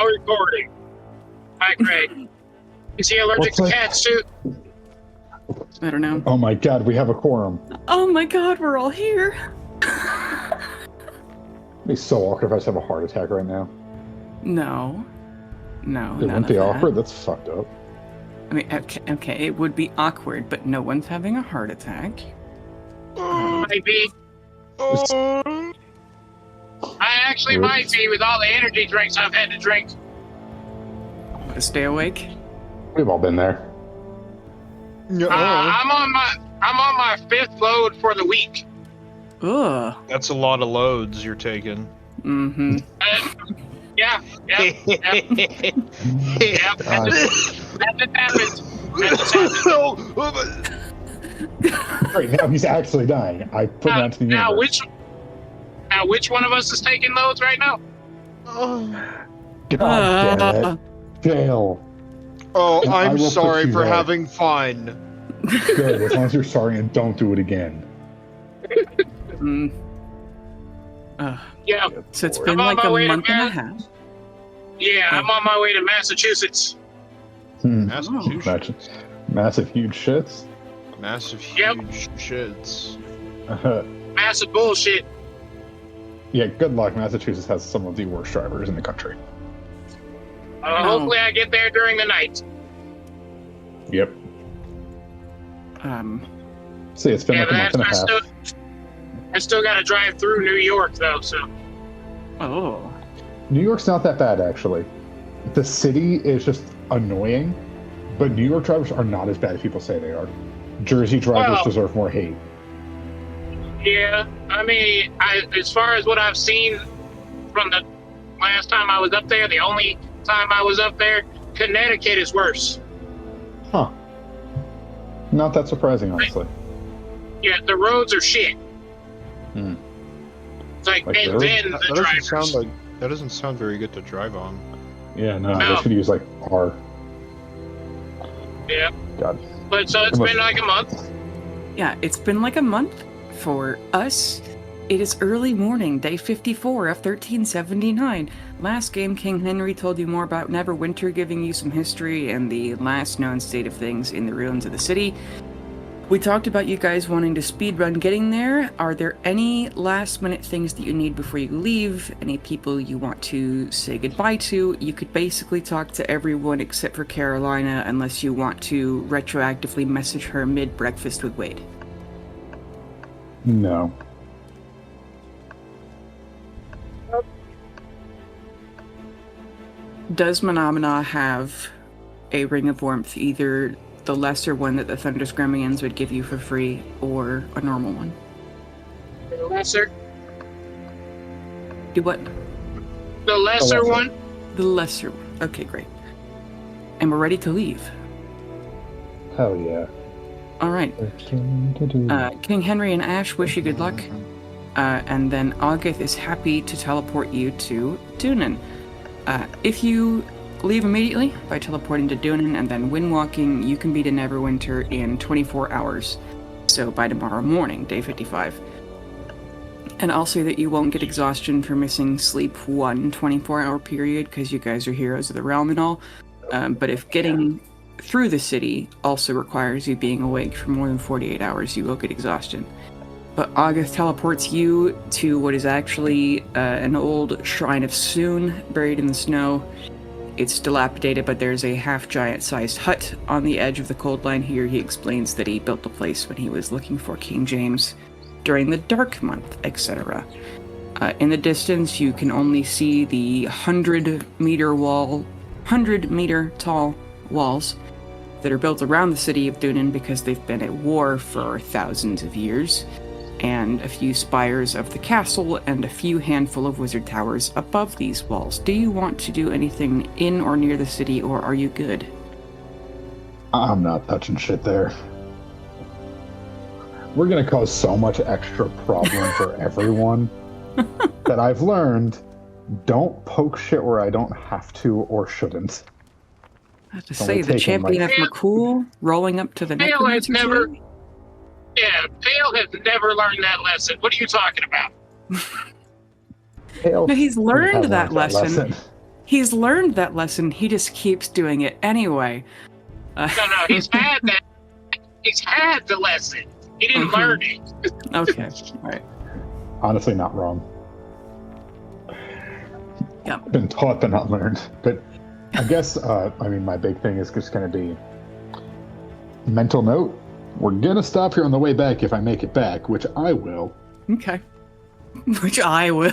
Now recording. Hi, Craig. Is he allergic to cats too? I don't know. Oh my god, we have a quorum. Oh my god, we're all here. It'd be so awkward if I just have a heart attack right now. No, It none wouldn't of be that. awkward? That's fucked up. I mean, okay, it would be awkward, but no one's having a heart attack. Maybe. I actually might be with all the energy drinks I've had to drink. Stay awake. We've all been there. I'm on my 5th load for the week. Ugh. That's a lot of loads you're taking. Mm-hmm. Yeah. That just happened. Right, now he's actually dying. I put him out to the universe. Which one of us is taking loads right now? God damn it. Fail. Oh, And I I'm will sorry put you for there. having fun. Good, as long as you're sorry and don't do it again. Mm. Yeah. So it's I'm been on like my a way to month and a half. Yeah, I'm on my way to Massachusetts. Massachusetts. Massive, huge shits. Massive, Yep. huge shits. Massive bullshit. Yeah, good luck. Massachusetts has some of the worst drivers in the country. Hopefully I get there during the night. Yep. See, it's been like a month and a half. I still got to drive through New York, though, so... Oh. New York's not that bad, actually. The city is just annoying, but New York drivers are not as bad as people say they are. Jersey drivers deserve more hate. Yeah, I mean, as far as what I've seen from the last time I was up there, the only time I was up there, Connecticut is worse. Huh. Not that surprising, honestly. Yeah, the roads are shit. Hmm. It's like, Like and the then That the doesn't drivers. sound like. That doesn't sound very good to drive on. Yeah, no, No. they should use, like, R. Yeah, God. but so it's been like a month. Yeah, it's been like a month for us. It is early morning, day 54 of 1379. Last game, King Henry told you more about Neverwinter, giving you some history and the last known state of things in the ruins of the city. We talked about you guys wanting to speedrun getting there. Are there any last minute things that you need before you leave? Any people you want to say goodbye to? You could basically talk to everyone except for Carolina unless you want to retroactively message her mid-breakfast with Wade. No. Does Menomina have a ring of warmth, either the lesser one that the Thunder Scremians would give you for free, or a normal one? The lesser? Do what? The lesser lesser. one? The lesser one. Okay, great. And we're ready to leave. Hell yeah. Alright. King Henry and Ash wish you good luck. And then August is happy to teleport you to Dunan. If you leave immediately by teleporting to Dunan and then windwalking, you can be to Neverwinter in 24 hours. So by tomorrow morning, day 55. And I'll say that you won't get exhaustion for missing sleep 24-hour period, because you guys are heroes of the realm and all. But if getting through the city also requires you being awake for more than 48 hours, you will get exhaustion. But August teleports you to what is actually an old Shrine of Soon buried in the snow. It's dilapidated, but there's a half-giant-sized hut on the edge of the cold line here. He explains that he built the place when he was looking for King James during the Dark Month, etc. In the distance, you can only see the 100-meter tall walls that are built around the city of Dunan because they've been at war for thousands of years, and a few spires of the castle and a few handful of wizard towers above these walls. Do you want to do anything in or near the city, or are you good? I'm not touching shit there. We're gonna cause so much extra problem for everyone that I've learned, don't poke shit where I don't have to or shouldn't. I have to It's say, only the taken, champion like- of McCool rolling up to the Pale has necromancer's never... room? Yeah, Pale has never learned that lesson. What are you talking about? Hell, No, he's learned I've that lesson. He's learned that lesson. He just keeps doing it anyway. No, he's had that. He's had the lesson. He didn't learn it. Okay, all right. Honestly, not wrong. Yeah. Been taught but not learned. But I guess, my big thing is just going to be mental note. We're going to stop here on the way back if I make it back, which I will. Okay. Which I will.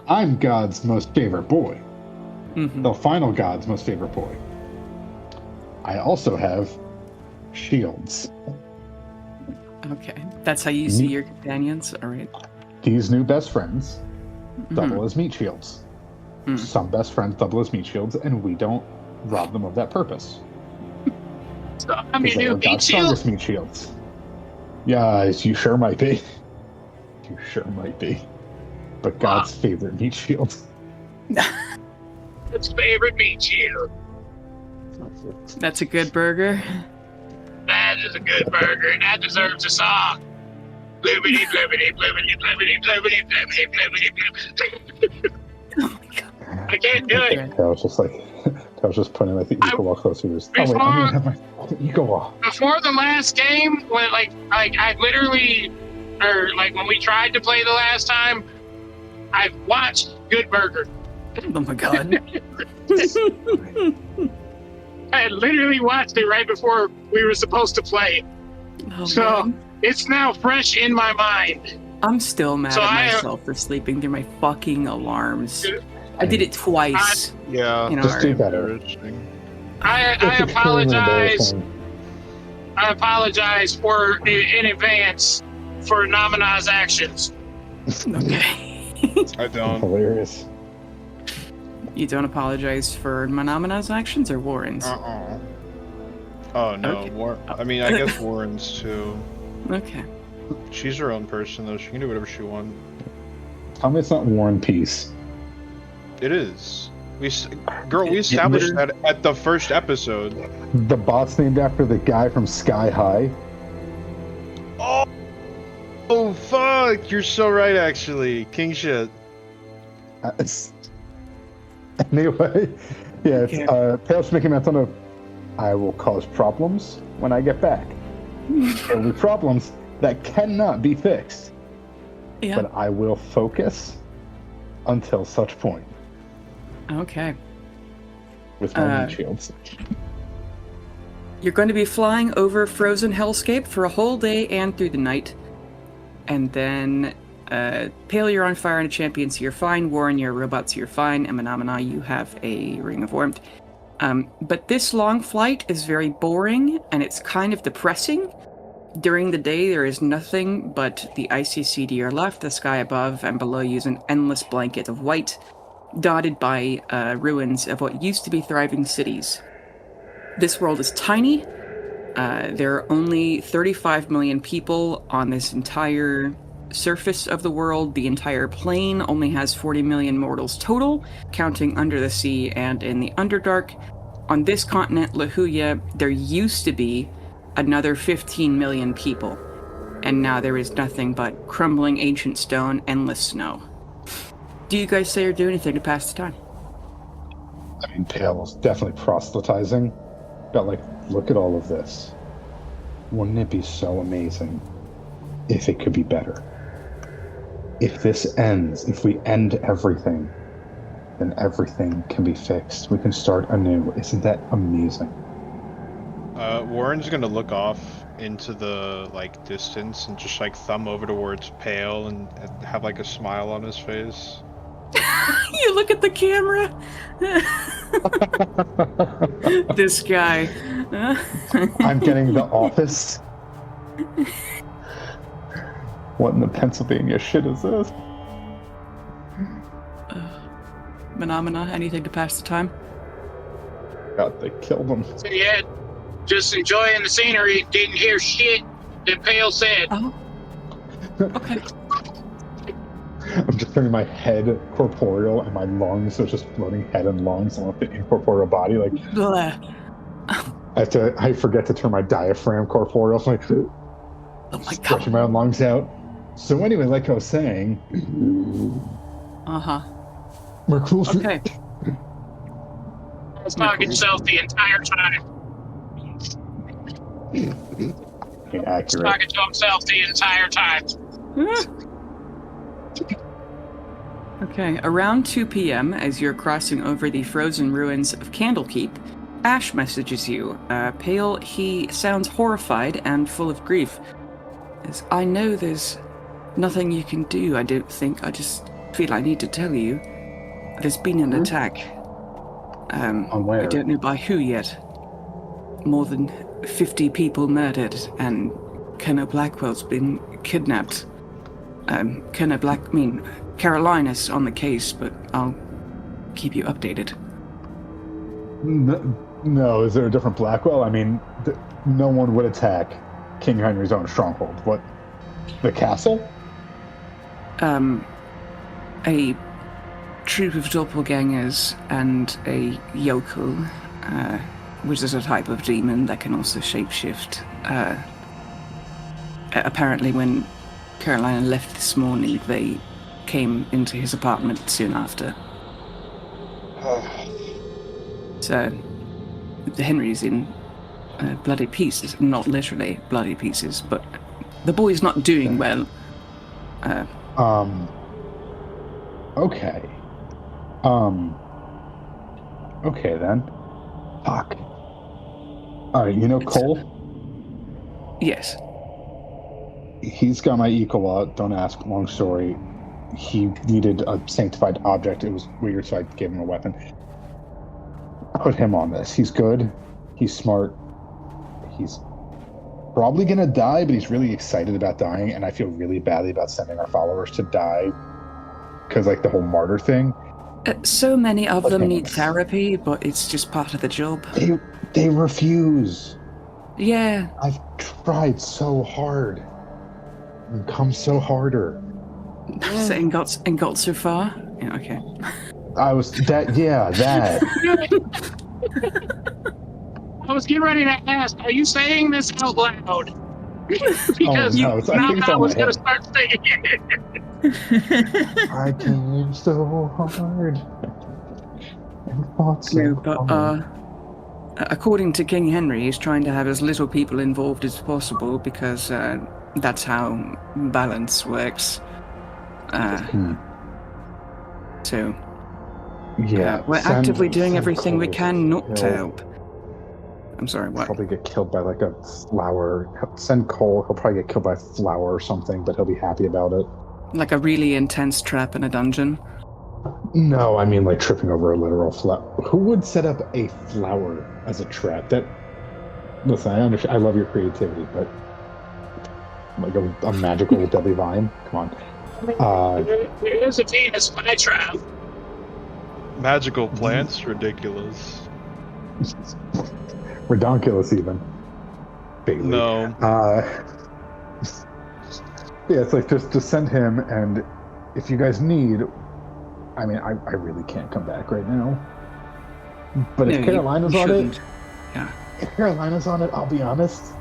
I'm God's most favorite boy. Mm-hmm. The final God's most favorite boy. I also have shields. Okay. That's how you see your companions? All right. These new best friends double as meat shields. Some best friends double as meat shields, and we don't rob them of that purpose. So I'm your They new are meat God's shield. strongest meat shields. Yes, you sure might be. You sure might be. But God's favorite meat shield. His favorite meat shield. That's a good burger. That is a good burger, and that deserves a song. Blibbity, blibbity, blibbity, blibbity, blibbity, blibbity, blibbity, blibbity. Oh my god. I can't do it. I was just putting like the eagle walk closer. The eagle walk. Before the last game, when I literally, or like when we tried to play the last time, I watched Good Burger. Oh my god. I had literally watched it right before we were supposed to play. Oh, So man. it's now fresh in my mind. I'm still mad So at I- myself for sleeping through my fucking alarms. I did it twice. Yeah. You know, Just do alright. better. Embarrassing. I It's extremely apologize. embarrassing. I apologize in advance for Namina's actions. Okay. I don't. Hilarious. You don't apologize for Manamina's actions or Warren's? Uh-uh. Oh no, Okay. I mean, I guess Warren's too. Okay. She's her own person though. She can do whatever she wants. Tell me it's not War and Peace. It is. We established that at the first episode. The bot's named after the guy from Sky High. Oh fuck! You're so right, actually. King shit. Anyway, yeah, it's Okay. Tails making mention of I will cause problems when I get back. There will be problems that cannot be fixed, Yeah. but I will focus until such point Okay. with my meat shields. You're going to be flying over frozen hellscape for a whole day and through the night. And then, Pale, you're on fire and a champion, so you're fine. Warren, you're a robot, so you're fine. And Manamana, you have a ring of warmth. But this long flight is very boring, and it's kind of depressing. During the day, there is nothing but the icy sea to your left, the sky above, and below you is an endless blanket of white, dotted by ruins of what used to be thriving cities. This world is tiny. There are only 35 million people on this entire surface of the world. The entire plane only has 40 million mortals total, counting under the sea and in the Underdark. On this continent, Lahuya, there used to be another 15 million people, and now there is nothing but crumbling ancient stone, endless snow. Do you guys say or do anything to pass the time? I mean, Pale is definitely proselytizing, but like, look at all of this. Wouldn't it be so amazing if it could be better? If this ends, if we end everything, then everything can be fixed. We can start anew. Isn't that amazing? Warren's gonna look off into the distance and just thumb over towards Pale and have a smile on his face. You look at the camera. This guy. I'm getting The Office. What in the Pennsylvania shit is this? Phenomena, anything to pass the time? God, they killed him. So yeah, just enjoying the scenery. Didn't hear shit that Pale said. Oh. Okay. I'm just turning my head corporeal and my lungs are just floating head and lungs on the incorporeal body. Blah. I forget to turn my diaphragm corporeal. So Oh my stretching god. my lungs out. So anyway, like I was saying, Uh-huh. we're close. Okay. was talking stealth the entire time. Inaccurate. Talking to himself the entire time. Okay, around 2 p.m., as you're crossing over the frozen ruins of Candlekeep, Ash messages you. Pale, he sounds horrified and full of grief. As I know there's nothing you can do, I don't think. I just feel I need to tell you. There's been an attack. On where? I don't know by who yet. More than 50 people murdered, and Colonel Blackwell's been kidnapped. Carolina's on the case, but I'll keep you updated. No, is there a different Blackwell? I mean, no one would attack King Henry's own stronghold. What? The castle? A troop of doppelgangers and a yokel, which is a type of demon that can also shapeshift. Apparently when Carolina left this morning, they came into his apartment soon after. So, Henry's in bloody pieces. Not literally bloody pieces, but the boy's not doing well. Okay. Okay then. Fuck. Alright, you know Cole? Yes. He's got my Ecola, don't ask, long story. He needed a sanctified object. It was weird, so I gave him a weapon. Put him on this. He's good. He's smart. He's probably gonna die, but he's really excited about dying, and I feel really badly about sending our followers to die. Because, like, the whole martyr thing. So many of them need therapy, but it's just part of the job. They refuse. Yeah. I've tried so hard. And come so harder. And got so far? Yeah, okay. I was that. I was getting ready to ask, are you saying this out loud? Because now I was going to start saying it. I came so hard and fought so hard. According to King Henry, he's trying to have as little people involved as possible because that's how balance works. So, we're actively doing everything we can not to help. I'm sorry, what? Probably get killed by like a flower. Send Cole, he'll probably get killed by a flower or something, but he'll be happy about it. Like a really intense trap in a dungeon? No, I mean like tripping over a literal flower. Who would set up a flower as a trap? Listen, I understand. I love your creativity, but like a magical deadly vine? Come on. There is a Venus flytrap. Magical plants? Ridiculous. Redonkulous even. Bailey. No. Yeah, it's like just send him, and if you guys need, I mean, I really can't come back right now. But if Carolina's on it, if Carolina's on it, I'll be honest,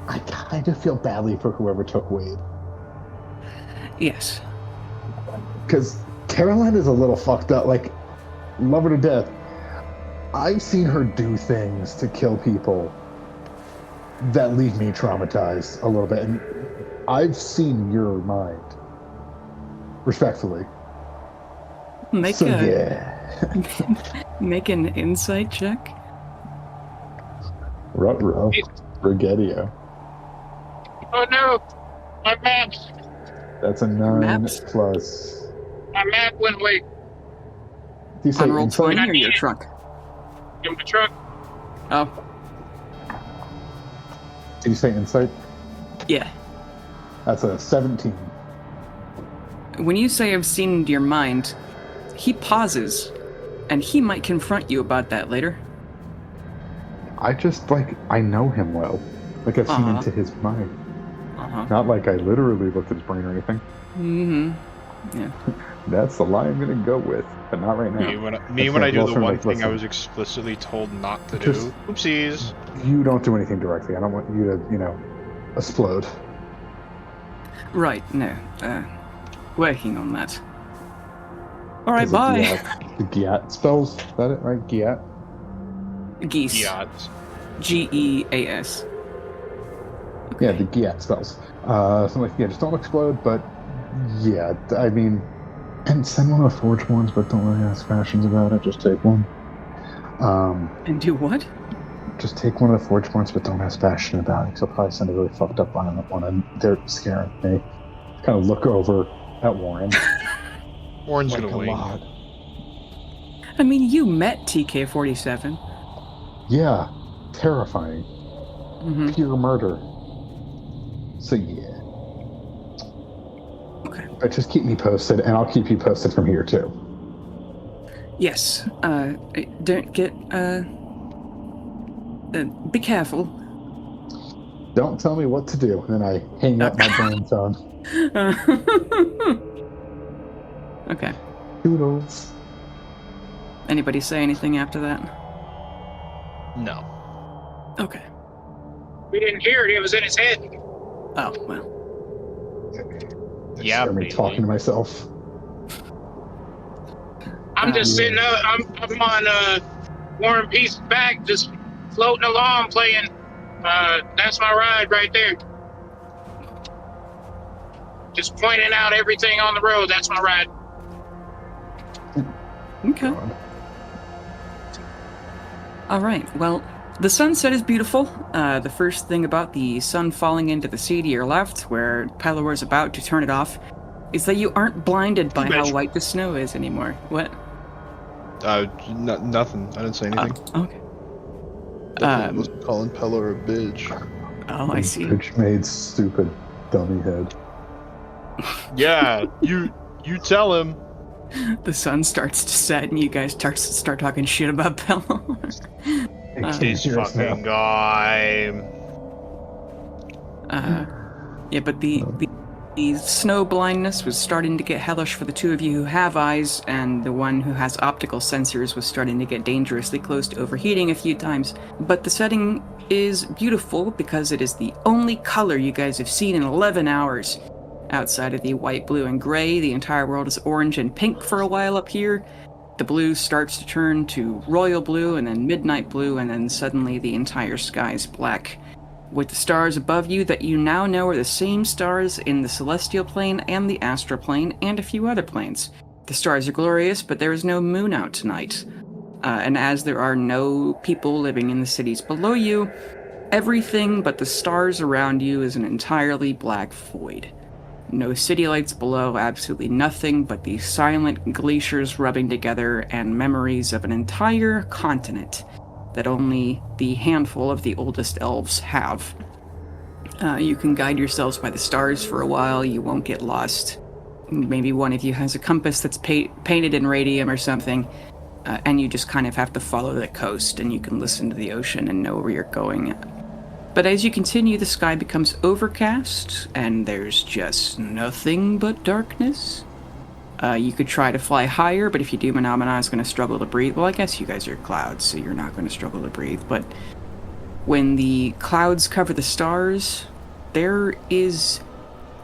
I kind of feel badly for whoever took Wade. Yes. Because Carolina's a little fucked up. Like, love her to death. I've seen her do things to kill people that leave me traumatized a little bit. And I've seen your mind. Respectfully. Make an insight check. Ruh-roh. Rigedio. Oh no! My map! That's a 9 Maps? plus. My map went away. Do you say On roll insight? 20 or your truck? In the truck. Oh. Did you say insight? Yeah. That's a 17. When you say I've seen your mind, he pauses, and he might confront you about that later. I just, I know him well. Like, I've seen into his mind. Not like I literally looked at his brain or anything. Mm-hmm. Yeah. That's the lie I'm going to go with, but not right now. When I do the one thing I was explicitly told not to do. Oopsies. You don't do anything directly. I don't want you to, explode. Right, no. Working on that. Alright, bye. The Giat spells? Is that it, right? Giat? Geese. Yachts. Geas. Yeah, the Giat spells. So like, yeah, just don't explode, but yeah, I mean, and send one of the forged ones, but don't really ask fashions about it. Just take one. And do what? Just take one of the forged ones, but don't ask fashion about it. So I'll probably send a really fucked up one, and they're scaring me. Kind of look over at Warren. Warren's like gonna a wink. lot. I mean, you met TK-47. Yeah, terrifying. Mm-hmm. Pure murder. So yeah. Okay. But just keep me posted, and I'll keep you posted from here too. Yes. Don't get. Be careful. Don't tell me what to do. And then I hang up my brain phone. Okay. Doodles. Anybody say anything after that? No. Okay. We didn't hear it. It was in his head. Oh, well. Yeah, Hear me talking to myself. I'm just sitting up. I'm on War and Peace's back, just floating along, playing. That's my ride right there. Just pointing out everything on the road. That's my ride. Okay. All right. Well, the sunset is beautiful. The first thing about the sun falling into the sea to your left, where Pelor is about to turn it off, is that you aren't blinded by how white the snow is anymore. What? Nothing. I didn't say anything. Okay. Wasn't calling Pelor a bitch. Oh, I see. Bitch made stupid dummy head. Yeah, you tell him. The sun starts to set, and you guys start talking shit about Pelor. This fucking guy. Yeah, but the snow blindness was starting to get hellish for the two of you who have eyes, and the one who has optical sensors was starting to get dangerously close to overheating a few times. But the setting is beautiful because it is the only color you guys have seen in 11 hours. Outside of the white, blue, and gray, the entire world is orange and pink for a while up here. The blue starts to turn to royal blue, and then midnight blue, and then suddenly the entire sky is black. With the stars above you that you now know are the same stars in the celestial plane and the astral plane and a few other planes. The stars are glorious, but there is no moon out tonight. And as there are no people living in the cities below you, everything but the stars around you is an entirely black void. No city lights below, absolutely nothing but the silent glaciers rubbing together and memories of an entire continent that only the handful of the oldest elves have. You can guide yourselves by the stars for a while, you won't get lost. Maybe one of you has a compass that's painted in radium or something, and you just kind of have to follow the coast, and you can listen to the ocean and know where you're going. But as you continue, the sky becomes overcast, and there's just nothing but darkness. You could try to fly higher, but if you do, Manamana is going to struggle to breathe. Well, I guess you guys are clouds, so you're not going to struggle to breathe. But when the clouds cover the stars, there is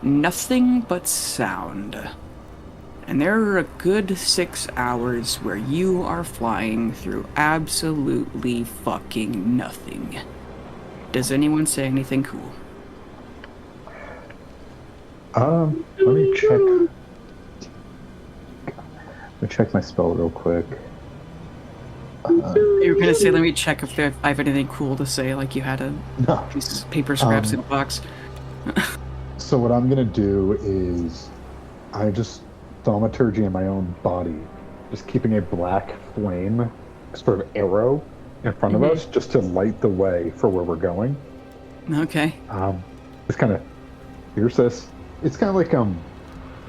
nothing but sound. And there are a good 6 hours where you are flying through absolutely fucking nothing. Does anyone say anything cool? Let me check. Let me check my spell real quick. You were gonna say, let me check if I have anything cool to say, like you had a No. piece of paper scraps in a box. So what I'm gonna do is, I just thaumaturgy in my own body, just keeping a black flame, sort of arrow, in front of us, just to light the way for where we're going. Okay. It's kind of, here's this. It's kind of like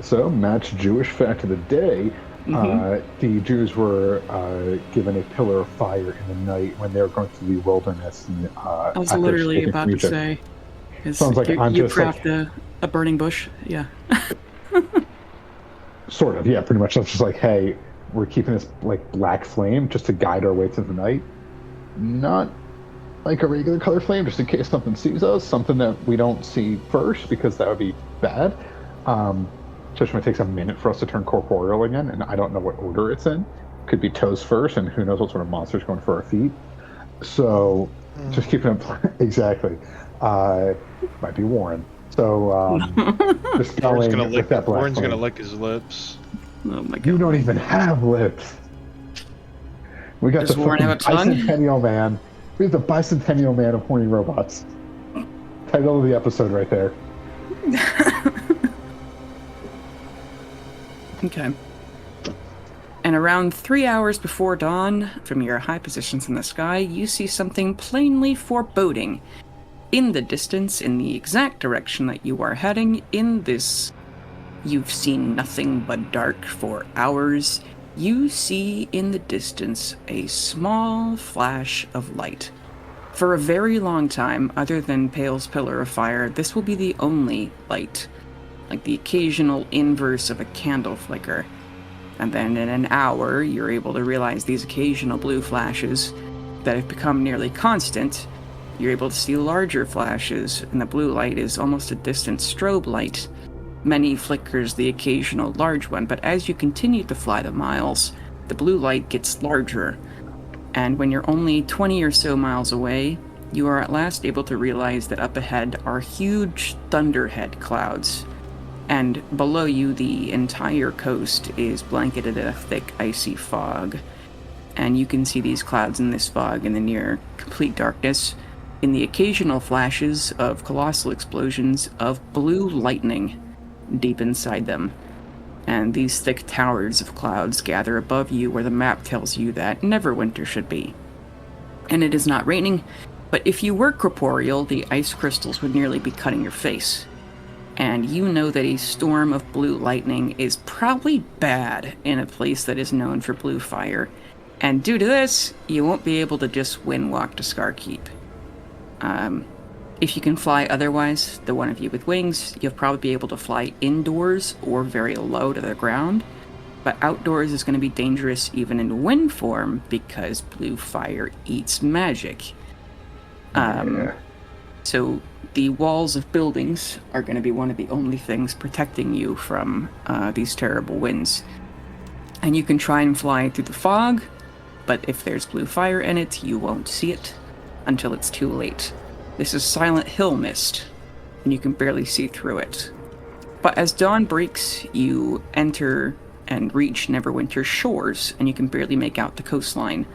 so match Jewish fact of the day. The Jews were given a pillar of fire in the night when they were going through the wilderness. And, I was literally about to say, sounds like you craft a burning bush. Yeah. Sort of, yeah, pretty much. It's just like, hey, we're keeping this like black flame just to guide our way through the night. Not like a regular color flame, just in case something sees us, something that we don't see first, because that would be bad. Especially when it takes a minute for us to turn corporeal again, and I don't know what order it's in. Could be toes first, and who knows what sort of monster's going for our feet. So, just keep it exactly. Might be Warren. So, just going with that black Warren's flame. gonna lick his lips. Oh my god. You don't even have lips. We got Does the Warren have a tongue? Bicentennial Man. We have the Bicentennial Man of horny robots. Title of the episode right there. Okay. And around 3 hours before dawn, from your high positions in the sky, you see something plainly foreboding. In the distance, in the exact direction that you are heading, in this, you've seen nothing but dark for hours, you see in the distance a small flash of light. For a very long time, other than Pale's pillar of fire, this will be the only light, like the occasional inverse of a candle flicker. And then in an hour, you're able to realize these occasional blue flashes that have become nearly constant. You're able to see larger flashes, and the blue light is almost a distant strobe light. Many flickers the occasional large one, but as you continue to fly the miles, the blue light gets larger. And when you're only 20 or so miles away, you are at last able to realize that up ahead are huge thunderhead clouds. And below you, the entire coast is blanketed in a thick, icy fog. And you can see these clouds in this fog in the near complete darkness, in the occasional flashes of colossal explosions of blue lightning deep inside them. And these thick towers of clouds gather above you where the map tells you that Neverwinter should be. And it is not raining, but if you were corporeal, the ice crystals would nearly be cutting your face. And you know that a storm of blue lightning is probably bad in a place that is known for blue fire. And due to this, you won't be able to just windwalk to Scarkeep. If you can fly otherwise, the one of you with wings, you'll probably be able to fly indoors or very low to the ground. But outdoors is going to be dangerous even in wind form because blue fire eats magic. So the walls of buildings are going to be one of the only things protecting you from these terrible winds. And you can try and fly through the fog, but if there's blue fire in it, you won't see it until it's too late. This is Silent Hill mist, and you can barely see through it. But as dawn breaks, you enter and reach Neverwinter's shores, and you can barely make out the coastline.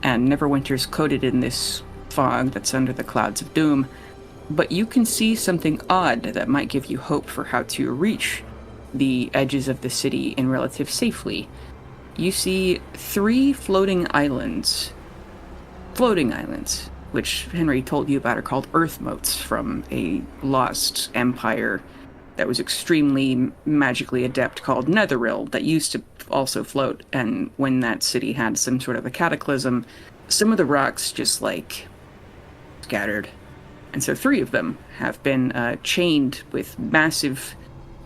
And Neverwinter's coated in this fog that's under the clouds of doom, but you can see something odd that might give you hope for how to reach the edges of the city in relative safely. You see 3 floating islands, which Henry told you about are called Earth Motes from a lost empire that was extremely magically adept called Netheril that used to also float, and when that city had some sort of a cataclysm, some of the rocks just scattered. And so 3 of them have been chained with massive...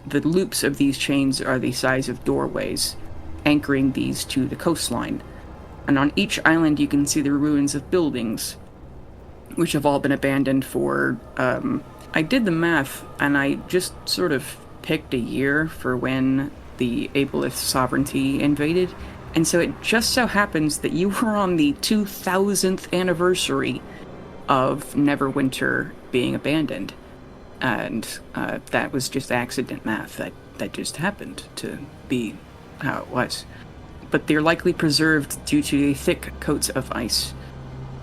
The loops of these chains are the size of doorways, anchoring these to the coastline. And on each island you can see the ruins of buildings, which have all been abandoned for... I did the math, and I just sort of picked a year for when the Aboleth sovereignty invaded, and so it just so happens that you were on the 2000th anniversary of Neverwinter being abandoned. And that was just accident math. That just happened to be how it was. But they're likely preserved due to the thick coats of ice.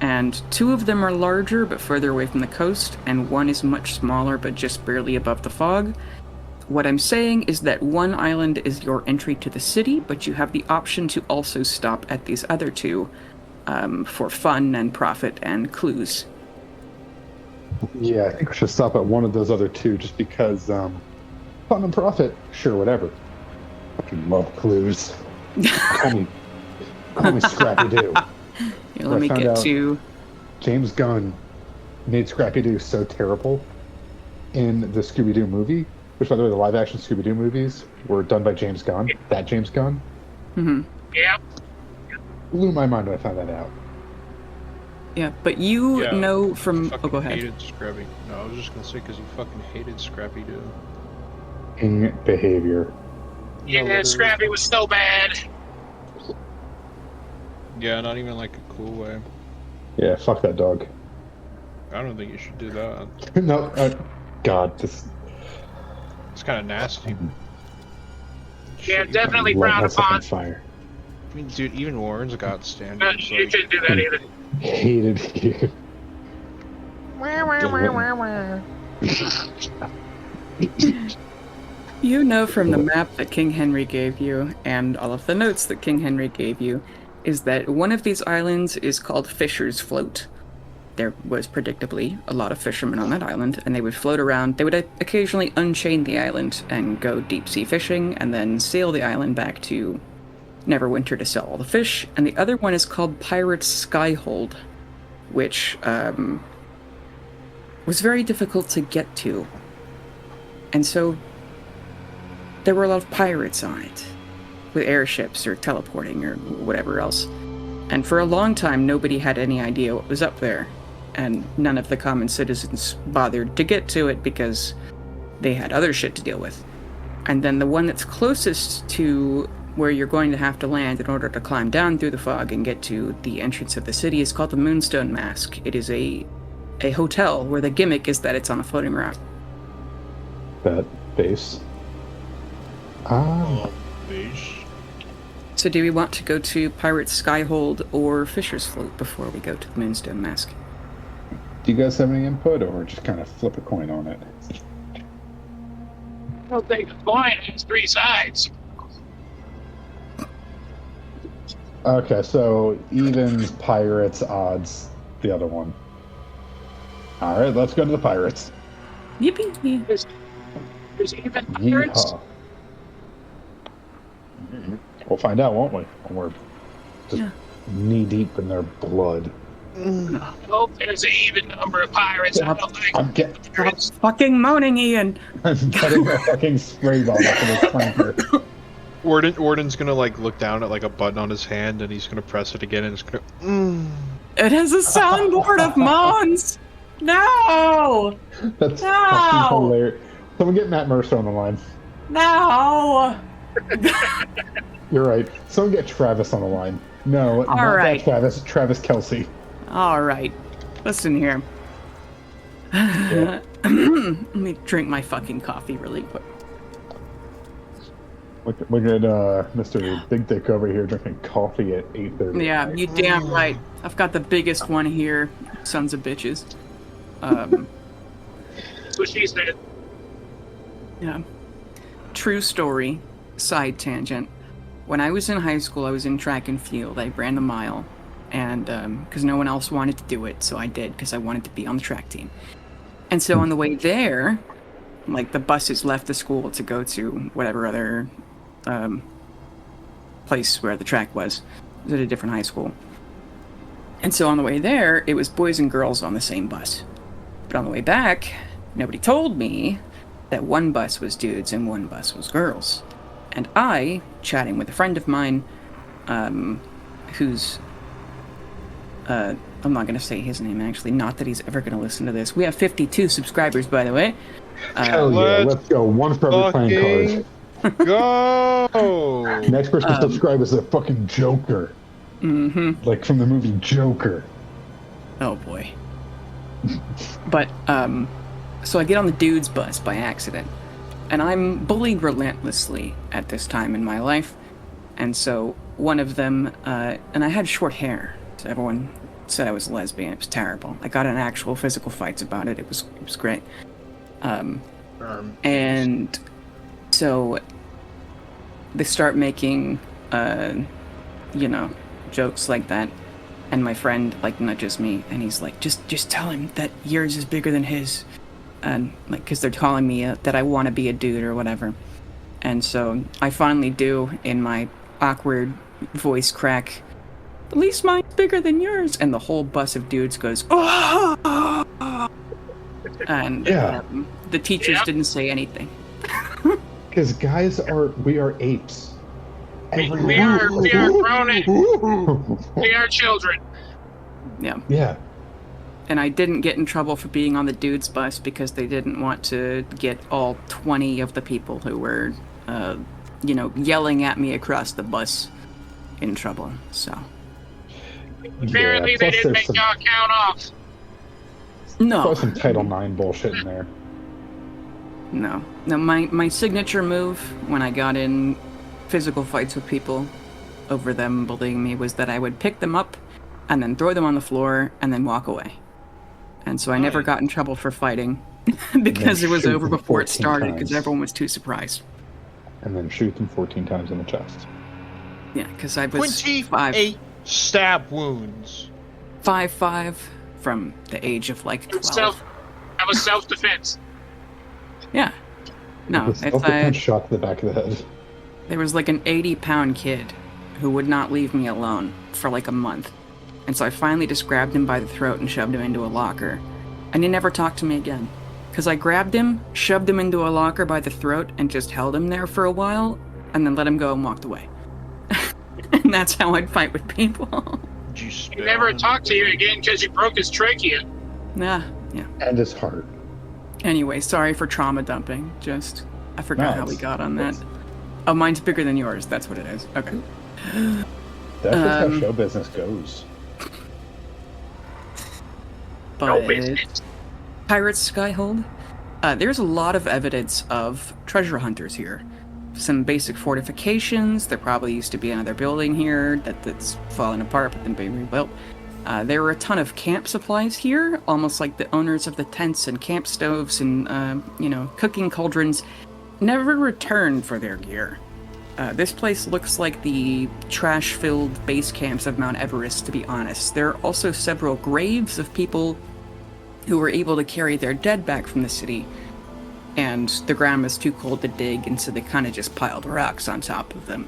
And 2 of them are larger but further away from the coast, and 1 is much smaller but just barely above the fog. What I'm saying is that 1 island is your entry to the city, but you have the option to also stop at these other 2 for fun and profit and clues. Yeah, I think we should stop at one of those other 2 just because fun and profit, sure, whatever. Fucking love clues. Call me Scrappy-Doo. Here, let me get to... James Gunn made Scrappy-Doo so terrible in the Scooby-Doo movie, which, by the way, the live-action Scooby-Doo movies were done by James Gunn. That James Gunn. Mm-hmm. Yeah. Blew my mind when I found that out. Yeah, but you know from... Oh, go ahead. Hated Scrappy. No, I was just gonna say because you fucking hated Scrappy-Doo. In behavior. Yeah, Scrappy was so bad. Yeah, not even like a cool way. Yeah, fuck that dog. I don't think you should do that. No, God, this. It's kind of nasty. Yeah, definitely Light frowned myself on upon. fire. I mean, dude, even Warren's got standards. You shouldn't do that either. Hated you. You know from the map that King Henry gave you, and all of the notes that King Henry gave you, is that one of these islands is called Fisher's Float. There was predictably a lot of fishermen on that island, and they would float around. They would occasionally unchain the island and go deep-sea fishing, and then sail the island back to Neverwinter to sell all the fish. And the other one is called Pirate's Skyhold, which was very difficult to get to. And so there were a lot of pirates on it, with airships or teleporting or whatever else. And for a long time, nobody had any idea what was up there. And none of the common citizens bothered to get to it because they had other shit to deal with. And then the one that's closest to where you're going to have to land in order to climb down through the fog and get to the entrance of the city is called the Moonstone Mask. It is a hotel where the gimmick is that it's on a floating rock. That base. Beige. So do we want to go to Pirate's Skyhold or Fisher's Float before we go to the Moonstone Mask? Do you guys have any input, or just kind of flip a coin on it? I don't think the coin has 3 sides. Okay, so evens, pirates, odds, the other one. All right, let's go to the pirates. Yippee! There's even pirates. Yeehaw. We'll find out, won't we? When we're just knee deep in their blood. I hope there's an even number of pirates. I don't like I'm pirates. Fucking moaning, Ian! I'm getting a fucking spray ball up in his clanker. Warden's gonna like look down at like a button on his hand and he's gonna press it again and it's gonna. It has a soundboard of moans! No! That's No! fucking hilarious. Someone get Matt Mercer on the line. No! You're right. Someone get Travis on the line. No, not right. that Travis Kelsey. Alright. Listen here. Yeah. Let me drink my fucking coffee really quick. Look at Mr. Big Dick over here drinking coffee at 8:30. Yeah, you damn right. I've got the biggest one here, sons of bitches. That's what she said. Yeah. True story, side tangent. When I was in high school, I was in track and field. I ran a mile, and because no one else wanted to do it, so I did because I wanted to be on the track team. And so on the way there, like the buses left the school to go to whatever other place where the track was. It was at a different high school. And so on the way there, it was boys and girls on the same bus. But on the way back, nobody told me that one bus was dudes and one bus was girls. And I, chatting with a friend of mine, who's, I'm not going to say his name actually, not that he's ever going to listen to this. We have 52 subscribers, by the way. Hell yeah, let's go. One for every playing card. Go! Next person to subscribe is a fucking Joker. Mm-hmm. Like from the movie Joker. Oh boy. But, so I get on the dudes bus by accident. And I'm bullied relentlessly at this time in my life. And so one of them, and I had short hair, so everyone said I was a lesbian. It was terrible. I got in actual physical fights about it. It was great. And so they start making, jokes like that. And my friend, nudges me, and he's like, just tell him that yours is bigger than his. And, because they're calling me that I want to be a dude or whatever. And so I finally do, in my awkward voice crack, at least mine's bigger than yours. And the whole bus of dudes goes, oh! And the teachers didn't say anything. Because we are apes. We are grown. We are children. Yeah. Yeah. And I didn't get in trouble for being on the dudes bus because they didn't want to get all 20 of the people who were, yelling at me across the bus in trouble. So. Apparently, they plus didn't there's make some, y'all count off. No. plus some Title IX bullshit in there. No. No, my signature move when I got in physical fights with people over them bullying me was that I would pick them up and then throw them on the floor and then walk away. And so I never Nice. got in trouble for fighting because it was shoot over them before it 14 started because times. everyone was too surprised. And then shoot them 14 times in the chest. Yeah, because I was 28 stab wounds. 5'5" from the age of like 12. That was self-defense. Yeah. No, The it's self-defense shot to the back of the head. there was like an 80-pound kid who would not leave me alone for like a month. And so I finally just grabbed him by the throat and shoved him into a locker. And he never talked to me again. Because I grabbed him, shoved him into a locker by the throat, and just held him there for a while, and then let him go and walked away. And that's how I'd fight with people. Did you spit He never on him? talked to you again because you broke his trachea. Yeah. And his heart. Anyway, sorry for trauma dumping. Just, I forgot how we got on that. Oh, mine's bigger than yours. That's what it is. Okay. That's just how show business goes. But No business. Pirates Skyhold, there's a lot of evidence of treasure hunters here. Some basic fortifications. There probably used to be another building here that's fallen apart but then being rebuilt. There were a ton of camp supplies here, almost like the owners of the tents and camp stoves and, cooking cauldrons never returned for their gear. This place looks like the trash-filled base camps of Mount Everest, to be honest. There are also several graves of people who were able to carry their dead back from the city, and the ground was too cold to dig, and so they kind of just piled rocks on top of them.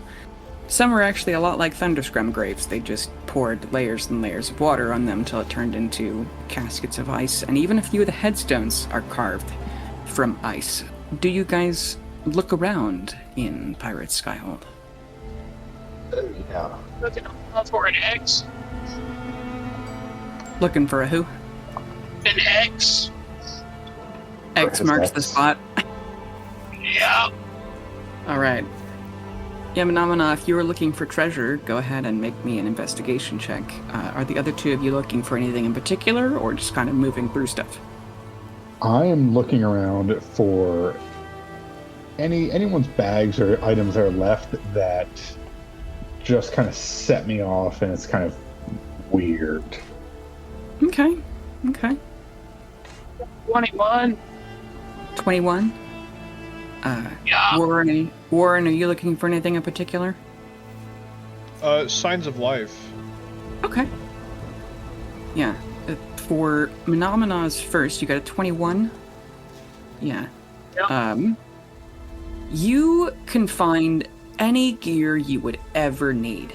Some were actually a lot like Thunderscrum graves. They just poured layers and layers of water on them until it turned into caskets of ice, and even a few of the headstones are carved from ice. Do you guys look around in Pirates Skyhold? Yeah. Looking for an X. Looking for a who? An X. X marks the spot. Yeah. Alright. Yeah, Manamana, if you were looking for treasure, go ahead and make me an investigation check. Are the other two of you looking for anything in particular, or just kind of moving through stuff? I am looking around for anyone's bags or items that are left that just kind of set me off, and it's kind of weird. Okay. 21. 21? Yeah. Warren, are you looking for anything in particular? Signs of life. Okay. Yeah. For Menomana's first, you got a 21? Yeah. Yep. You can find any gear you would ever need.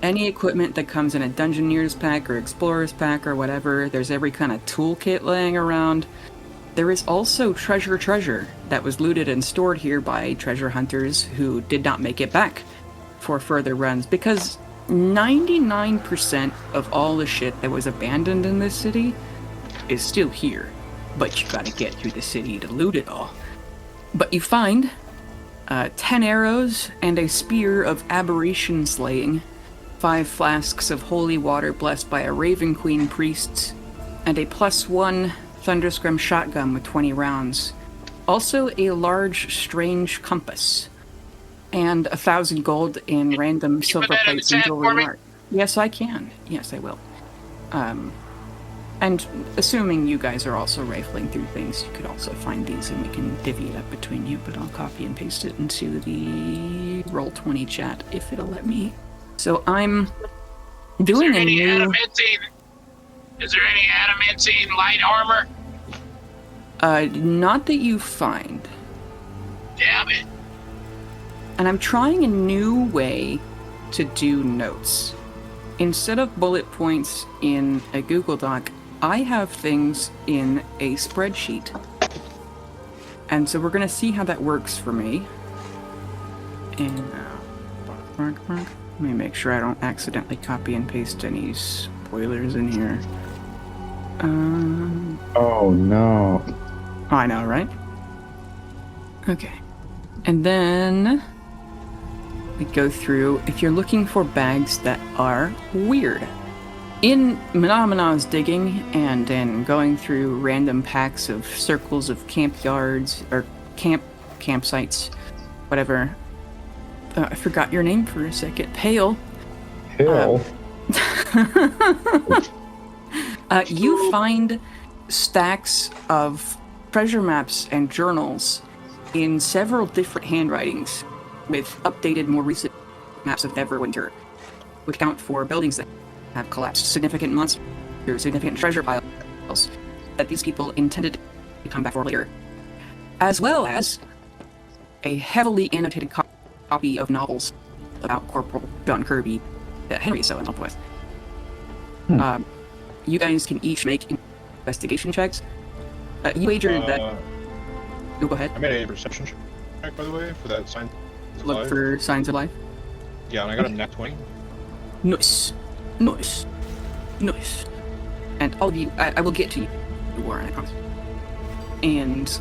Any equipment that comes in a Dungeoneer's pack or Explorer's pack or whatever. There's every kind of toolkit laying around. There is also treasure that was looted and stored here by treasure hunters who did not make it back for further runs, because 99% of all the shit that was abandoned in this city is still here, but you gotta get to the city to loot it all. But you find 10 arrows and a spear of aberration slaying, 5 flasks of holy water blessed by a Raven Queen priest, and a +1 Thunderscrum shotgun with 20 rounds. Also a large, strange compass. And 1,000 gold in random silver put that in the plates and chat for jewelry me? art. Yes, I can. Yes, I will. And assuming you guys are also rifling through things, you could also find these and we can divvy it up between you, but I'll copy and paste it into the Roll20 chat if it'll let me. So I'm doing a new... Is there any adamantine light armor? Not that you find. Damn it. And I'm trying a new way to do notes. Instead of bullet points in a Google Doc, I have things in a spreadsheet. And so we're going to see how that works for me. And let me make sure I don't accidentally copy and paste any spoilers in here. Oh no. I know, right? Okay. And then we go through, if you're looking for bags that are weird, In Menomino's digging and in going through random packs of circles of campyards or campsites, whatever. I forgot your name for a second. Pale. Hill. You find stacks of treasure maps and journals in several different handwritings with updated, more recent maps of Neverwinter, which account for buildings that have collapsed, significant monsters, significant treasure piles that these people intended to come back for later, as well as a heavily annotated copy of novels about Corporal John Kirby that Henry is so in love with. You guys can each make investigation checks. You wagered that... Oh, go ahead. I made a perception check, by the way, for that sign. Look for signs of life. Yeah, and I got a nat 20. Nice. And all of you, I will get to you, Warren, I promise. And...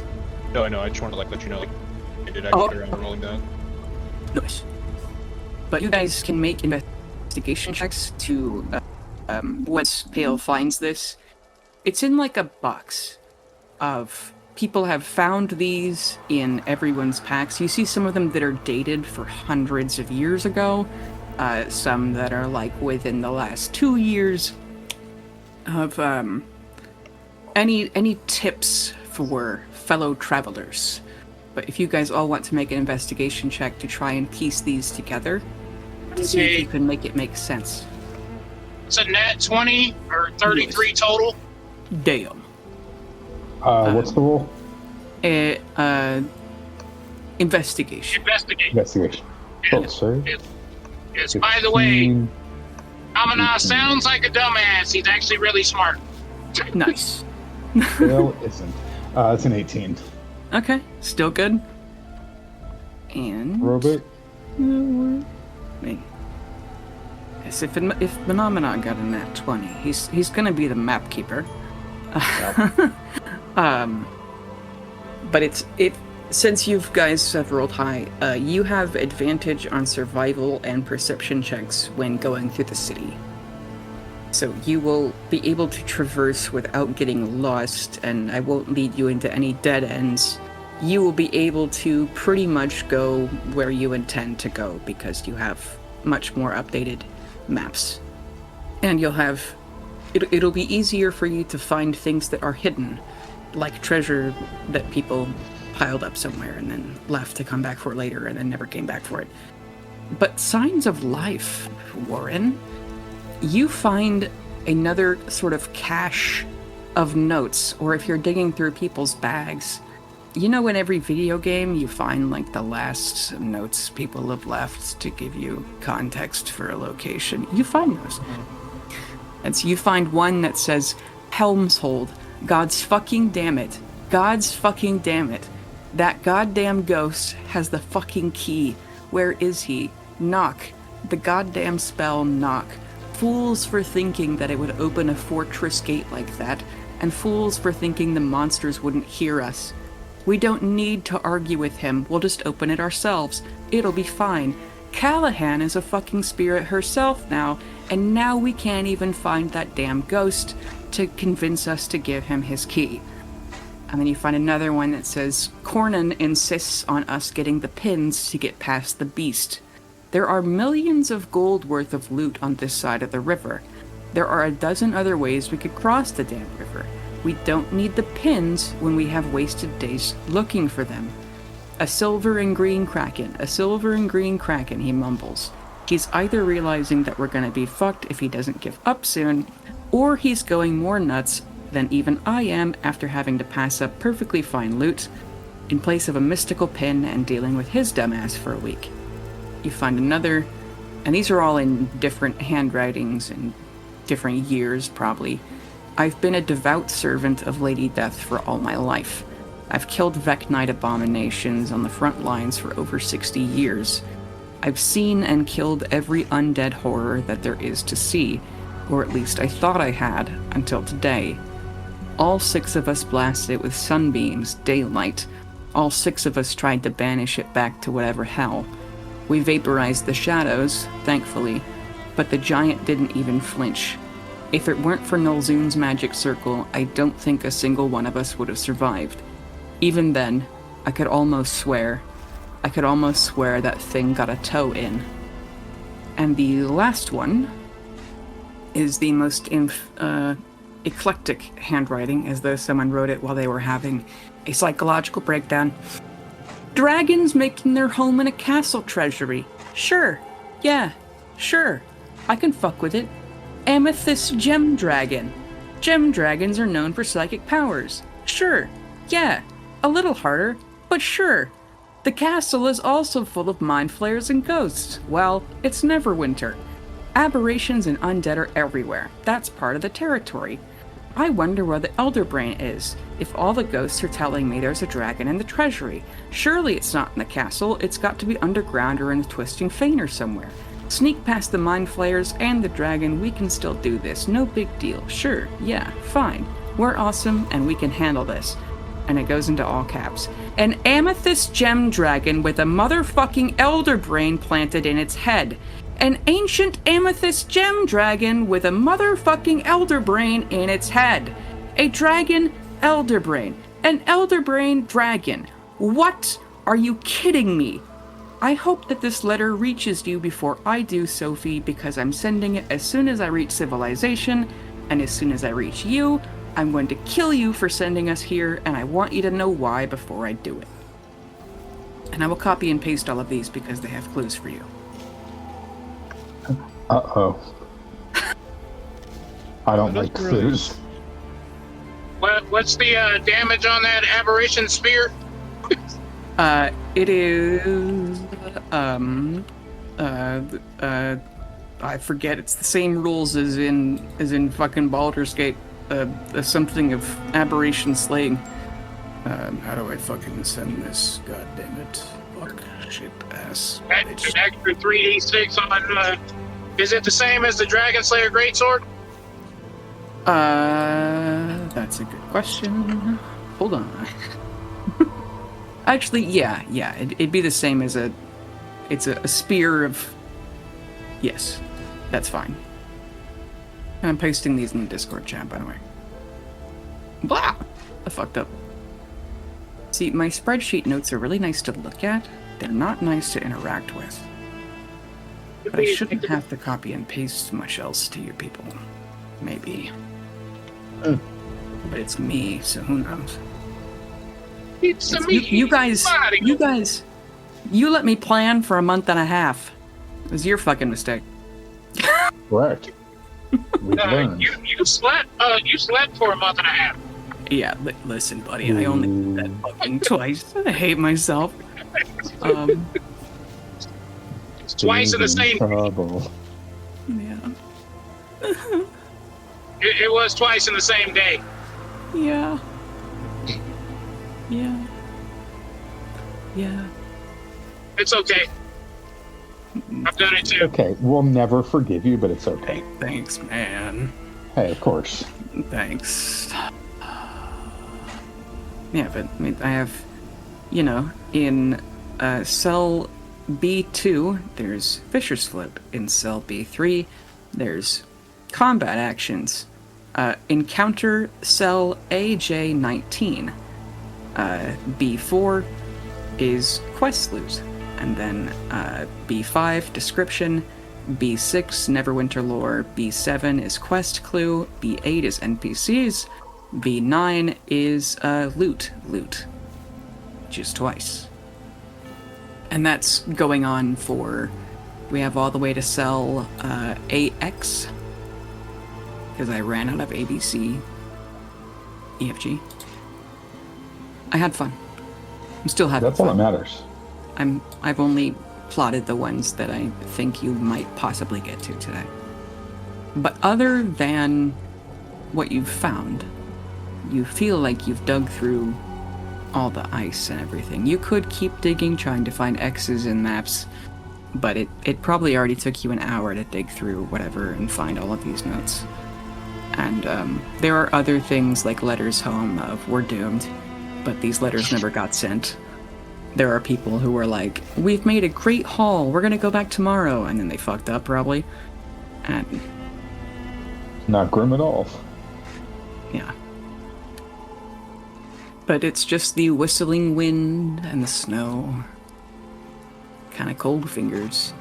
No, I know, I just wanted to let you know, I did actually around rolling that. Nice. But you guys can make investigation checks to, once Pale finds this. It's in like a box of... People have found these in everyone's packs. You see some of them that are dated for hundreds of years ago. Some that are like within the last 2 years of any tips for fellow travelers. But if you guys all want to make an investigation check to try and piece these together, to see if you can make it make sense. It's a nat 20 or 33 yes. Total. Damn. What's the rule? Investigation. Investigation. Oh, sorry. Yes, by the way, Amina sounds like a dumbass. He's actually really smart. Nice. Well, isn't. It's an 18. Okay, still good. And... Robot? Yes, if Phenomena got a nat 20, he's gonna be the map keeper. But since you guys have rolled high, you have advantage on survival and perception checks when going through the city. So you will be able to traverse without getting lost, and I won't lead you into any dead ends. You will be able to pretty much go where you intend to go because you have much more updated maps. And you'll have... It'll be easier for you to find things that are hidden, like treasure that people piled up somewhere and then left to come back for later and then never came back for it. But signs of life, Warren, you find another sort of cache of notes, or if you're digging through people's bags, you know in every video game you find like the last notes people have left to give you context for a location. You find those. And so you find one that says, Helmshold, God's fucking damn it. That goddamn ghost has the fucking key. Where is he? Knock. The goddamn spell knock. Fools for thinking that it would open a fortress gate like that, and fools for thinking the monsters wouldn't hear us. We don't need to argue with him, we'll just open it ourselves. It'll be fine. Callahan is a fucking spirit herself now, and now we can't even find that damn ghost to convince us to give him his key. And then you find another one that says, Cornan insists on us getting the pins to get past the beast. There are millions of gold worth of loot on this side of the river. There are a dozen other ways we could cross the damn river. We don't need the pins when we have wasted days looking for them. A silver and green kraken, he mumbles. He's either realizing that we're gonna be fucked if he doesn't give up soon, or he's going more nuts than even I am after having to pass up perfectly fine loot in place of a mystical pin and dealing with his dumbass for a week. You find another, and these are all in different handwritings and different years probably. I've been a devout servant of Lady Death for all my life. I've killed Veknite abominations on the front lines for over 60 years. I've seen and killed every undead horror that there is to see, or at least I thought I had, until today. All 6 of us blasted it with sunbeams, daylight. All 6 of us tried to banish it back to whatever hell. We vaporized the shadows, thankfully, but the giant didn't even flinch. If it weren't for Nolzoon's magic circle, I don't think a single one of us would have survived. Even then, I could almost swear that thing got a toe in. And the last one is the most eclectic handwriting, as though someone wrote it while they were having a psychological breakdown. Dragons making their home in a castle treasury. Sure. Yeah. Sure. I can fuck with it. Amethyst gem dragon. Gem dragons are known for psychic powers. Sure. Yeah. A little harder, but sure. The castle is also full of mind flayers and ghosts. Well, it's Neverwinter. Aberrations and undead are everywhere. That's part of the territory. I wonder where the Elder Brain is, if all the ghosts are telling me there's a dragon in the treasury. Surely it's not in the castle, it's got to be underground or in the Twisting Fane or somewhere. Sneak past the Mind Flayers and the dragon, we can still do this, no big deal. Sure, yeah, fine. We're awesome and we can handle this. And it goes into all caps. An amethyst gem dragon with a motherfucking elder brain planted in its head. An ancient amethyst gem dragon with a motherfucking elder brain in its head. A dragon elder brain. An elder brain dragon. What? Are you kidding me? I hope that this letter reaches you before I do, Sophie, because I'm sending it as soon as I reach civilization, and as soon as I reach you, I'm going to kill you for sending us here, and I want you to know why before I do it. And I will copy and paste all of these because they have clues for you. Uh-oh. I don't like clues. What's the damage on that aberration spear? It is, I forget, it's the same rules as in fucking Baldur's Gate. Something of aberration slaying. How do I fucking send this? God damn it. Fuck, shit, ass. An extra 3d6 on, is it the same as the Dragon Slayer Greatsword? That's a good question. Hold on. Actually, yeah, it'd be the same as it's a spear of, yes, that's fine. And I'm pasting these in the Discord chat, by the way. Blah! I fucked up. See, my spreadsheet notes are really nice to look at. They're not nice to interact with. But I shouldn't have to copy and paste much else to you people. Maybe. But it's me, so who knows? It's me. You guys, you let me plan for a month and a half. It was your fucking mistake. Correct. We've learned. You slept for a month and a half. Yeah, listen, buddy, I only did that fucking twice. I hate myself. Twice in the same. Trouble. Yeah. It was twice in the same day. Yeah. It's okay. I've done it too. Okay, we'll never forgive you, but it's okay. Hey, thanks, man. Hey, of course. Thanks. Yeah, but I mean, I have, in cell B2, there's Fisher's Flip. In cell B3, there's combat actions. Encounter cell AJ19. B4 is quest clues. And then B5, description. B6, Neverwinter lore. B7 is quest clue. B8 is NPCs. B9 is loot, just twice. And that's going on for, we have all the way to cell AX, because I ran out of ABC, EFG. I had fun. I'm still having That's all fun. that matters. I've only plotted the ones that I think you might possibly get to today. But other than what you've found, you feel like you've dug through all the ice and everything. You could keep digging, trying to find X's in maps, but it probably already took you an hour to dig through whatever and find all of these notes. And there are other things like letters home of "we're doomed," but these letters never got sent. There are people who were like, "We've made a great haul, we're gonna go back tomorrow," and then they fucked up probably. And Not grim at all. Yeah. But it's just the whistling wind and the snow. Kind of cold fingers.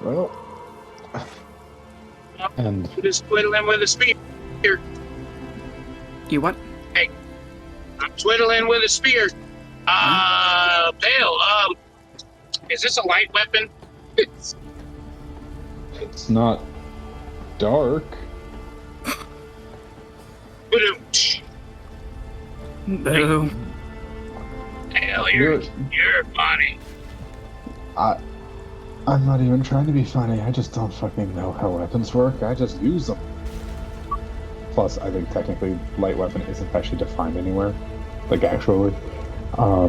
Well, and Just twiddling with a spear. You what? Hey, I'm twiddling with a spear. Pale, is this a light weapon? it's not dark. Boo. Hell, you're funny. I'm not even trying to be funny. I just don't fucking know how weapons work. I just use them. Plus, I think technically light weapon isn't actually defined anywhere. Like, actually. I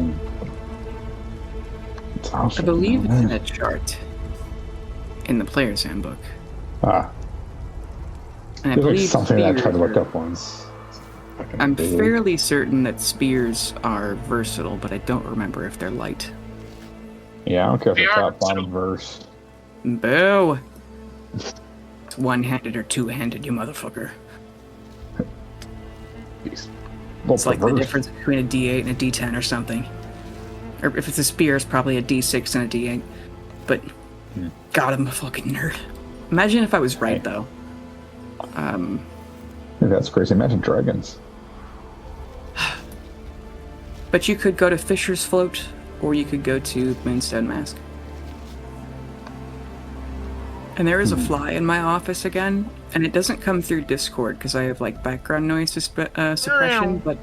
believe it's in a chart. In the player's handbook. And I it's like believe something I tried to look are- up once. I'm fairly certain that spears are versatile, but I don't remember if they're light. Yeah, I don't care if They it's are top, bottom, verse. Boo! It's one-handed or two-handed, you motherfucker. Well, It's like the difference between a D8 and a D10 or something. Or if it's a spear, it's probably a D6 and a D8. But, God, I'm a fucking nerd. Imagine if I was right, though. That's crazy. Imagine dragons. But you could go to Fisher's Float, or you could go to Moonstone Mask. And there is a fly in my office again, and it doesn't come through Discord because I have like background noise suppression. But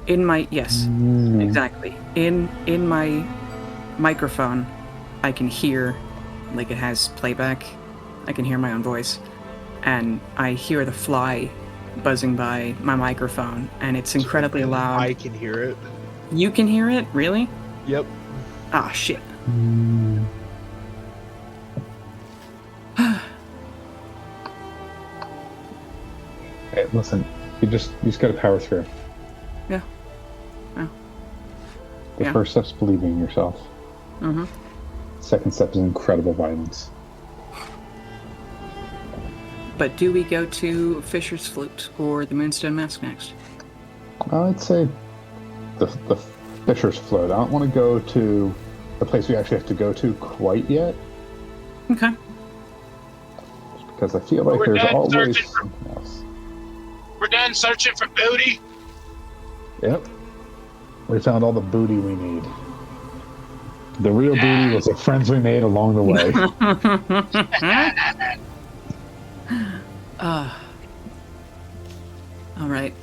in my exactly in my microphone, I can hear like it has playback. I can hear my own voice, and I hear the fly buzzing by my microphone, and it's incredibly loud. I can hear it. You can hear it, really? Yep. Ah, shit. Hey, listen, you just gotta power through. Yeah. Yeah. The Yeah. first step's believing in yourself. Mm-hmm. Second step is incredible violence. But do we go to Fisher's Flute or the Moonstone Mask next? I'd say the Fisher's Float. I don't want to go to the place we actually have to go to quite yet, Okay. because I feel like We're there's done always searching for- something else. We're done searching for booty. Yep. We found all the booty we need. The real booty was the friends we made along the way. All right.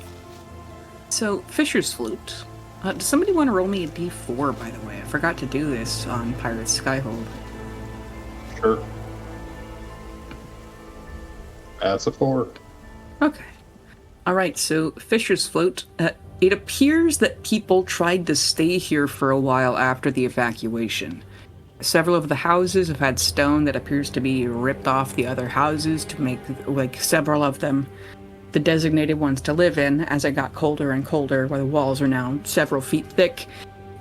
So, Fisher's Flute. Does somebody want to roll me a D4, by the way? I forgot to do this on Pirate's Skyhold. Sure. That's a 4. Okay. All right, so Fisher's Float. It appears that people tried to stay here for a while after the evacuation. Several of the houses have had stone that appears to be ripped off the other houses to make, like, several of them the designated ones to live in as it got colder and colder, where the walls are now several feet thick,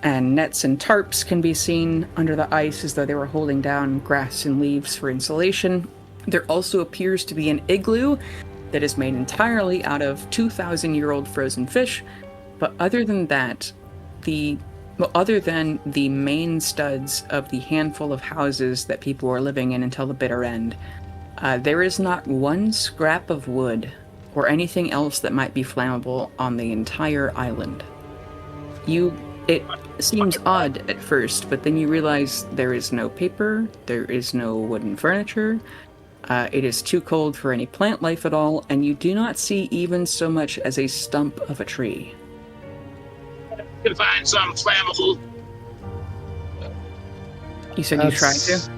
and nets and tarps can be seen under the ice as though they were holding down grass and leaves for insulation. There also appears to be an igloo that is made entirely out of 2,000-year-old frozen fish, but other than that, other than the main studs of the handful of houses that people were living in until the bitter end, there is not one scrap of wood or anything else that might be flammable on the entire island. It seems odd at first, but then you realize there is no paper, there is no wooden furniture, it is too cold for any plant life at all, and you do not see even so much as a stump of a tree. Can find some flammable. You said you tried to?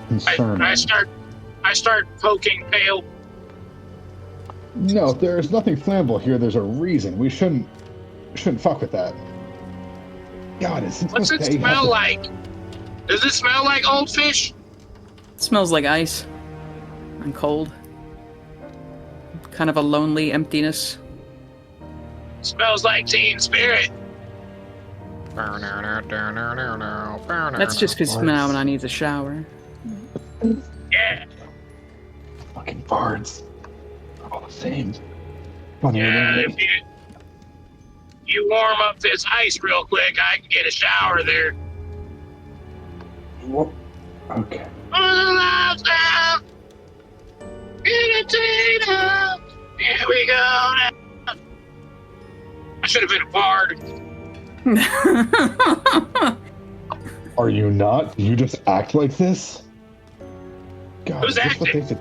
Concerning. I start poking Pale. No, there is nothing flammable here. There's a reason. We shouldn't fuck with that. God, is this What's it smell like? Does it smell like old fish? It smells like ice. And cold. Kind of a lonely emptiness. Smells like Teen Spirit. That's just because Phenomenon needs a shower. Yeah. fucking bards. They're all the same. Funny, Yeah, if you warm up this ice real quick, I can get a shower there. What? Okay. Here we go now. I should have been a bard. Are you not? You just act like this? God, Who's acting?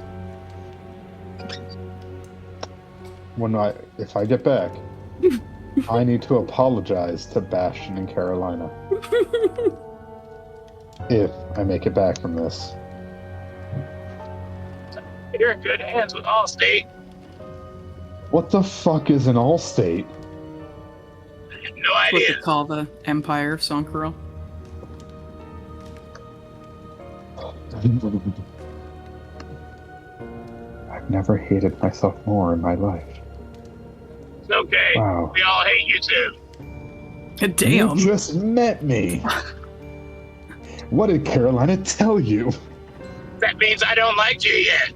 If I get back, I need to apologize to Bastion and Carolina. If I make it back from this. You're in good hands with Allstate. What the fuck is an Allstate? I have no What idea. they call the Empire of Sonkaril. I've never hated myself more in my life. It's okay. Wow. We all hate you too. Damn. You just met me. What did Carolina tell you? That means I don't like you yet.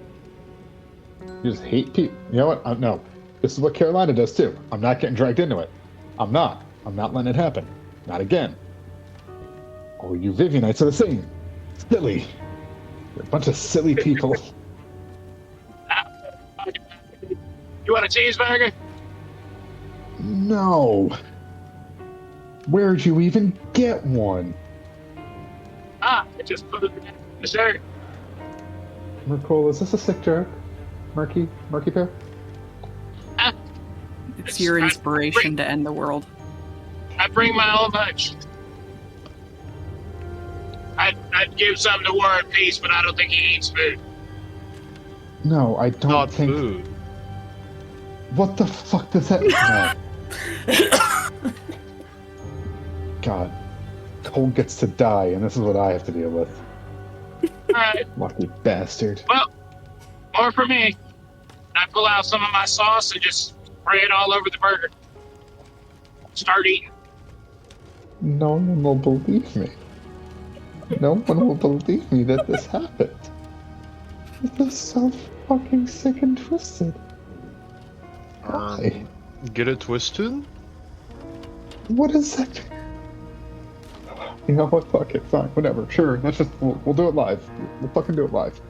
You just hate people. You know what? No. This is what Carolina does too. I'm not getting dragged into it. I'm not letting it happen. Not again. Oh, you Vivianites are the same. Silly. You're a bunch of silly people. You want a cheeseburger? No. Where'd you even get one? I just put it in the shirt. Mercole, is this a sick joke? Murky Bear? It's your inspiration to end the world. I bring my own lunch. I'd give some to War and Peace, but I don't think he eats food. No, I don't Not think. food. What the fuck does that mean? God. Cole gets to die, and this is what I have to deal with. Alright, Lucky bastard. well, more for me. I pull out some of my sauce and just spray it all over the burger. Start eating. No one will believe me. No one will believe me that this happened. This is so fucking sick and twisted. Why? Get it twisted? What is that? You know what? Fuck it. Fine. Whatever. Sure. Let's just. We'll do it live. We'll fucking do it live.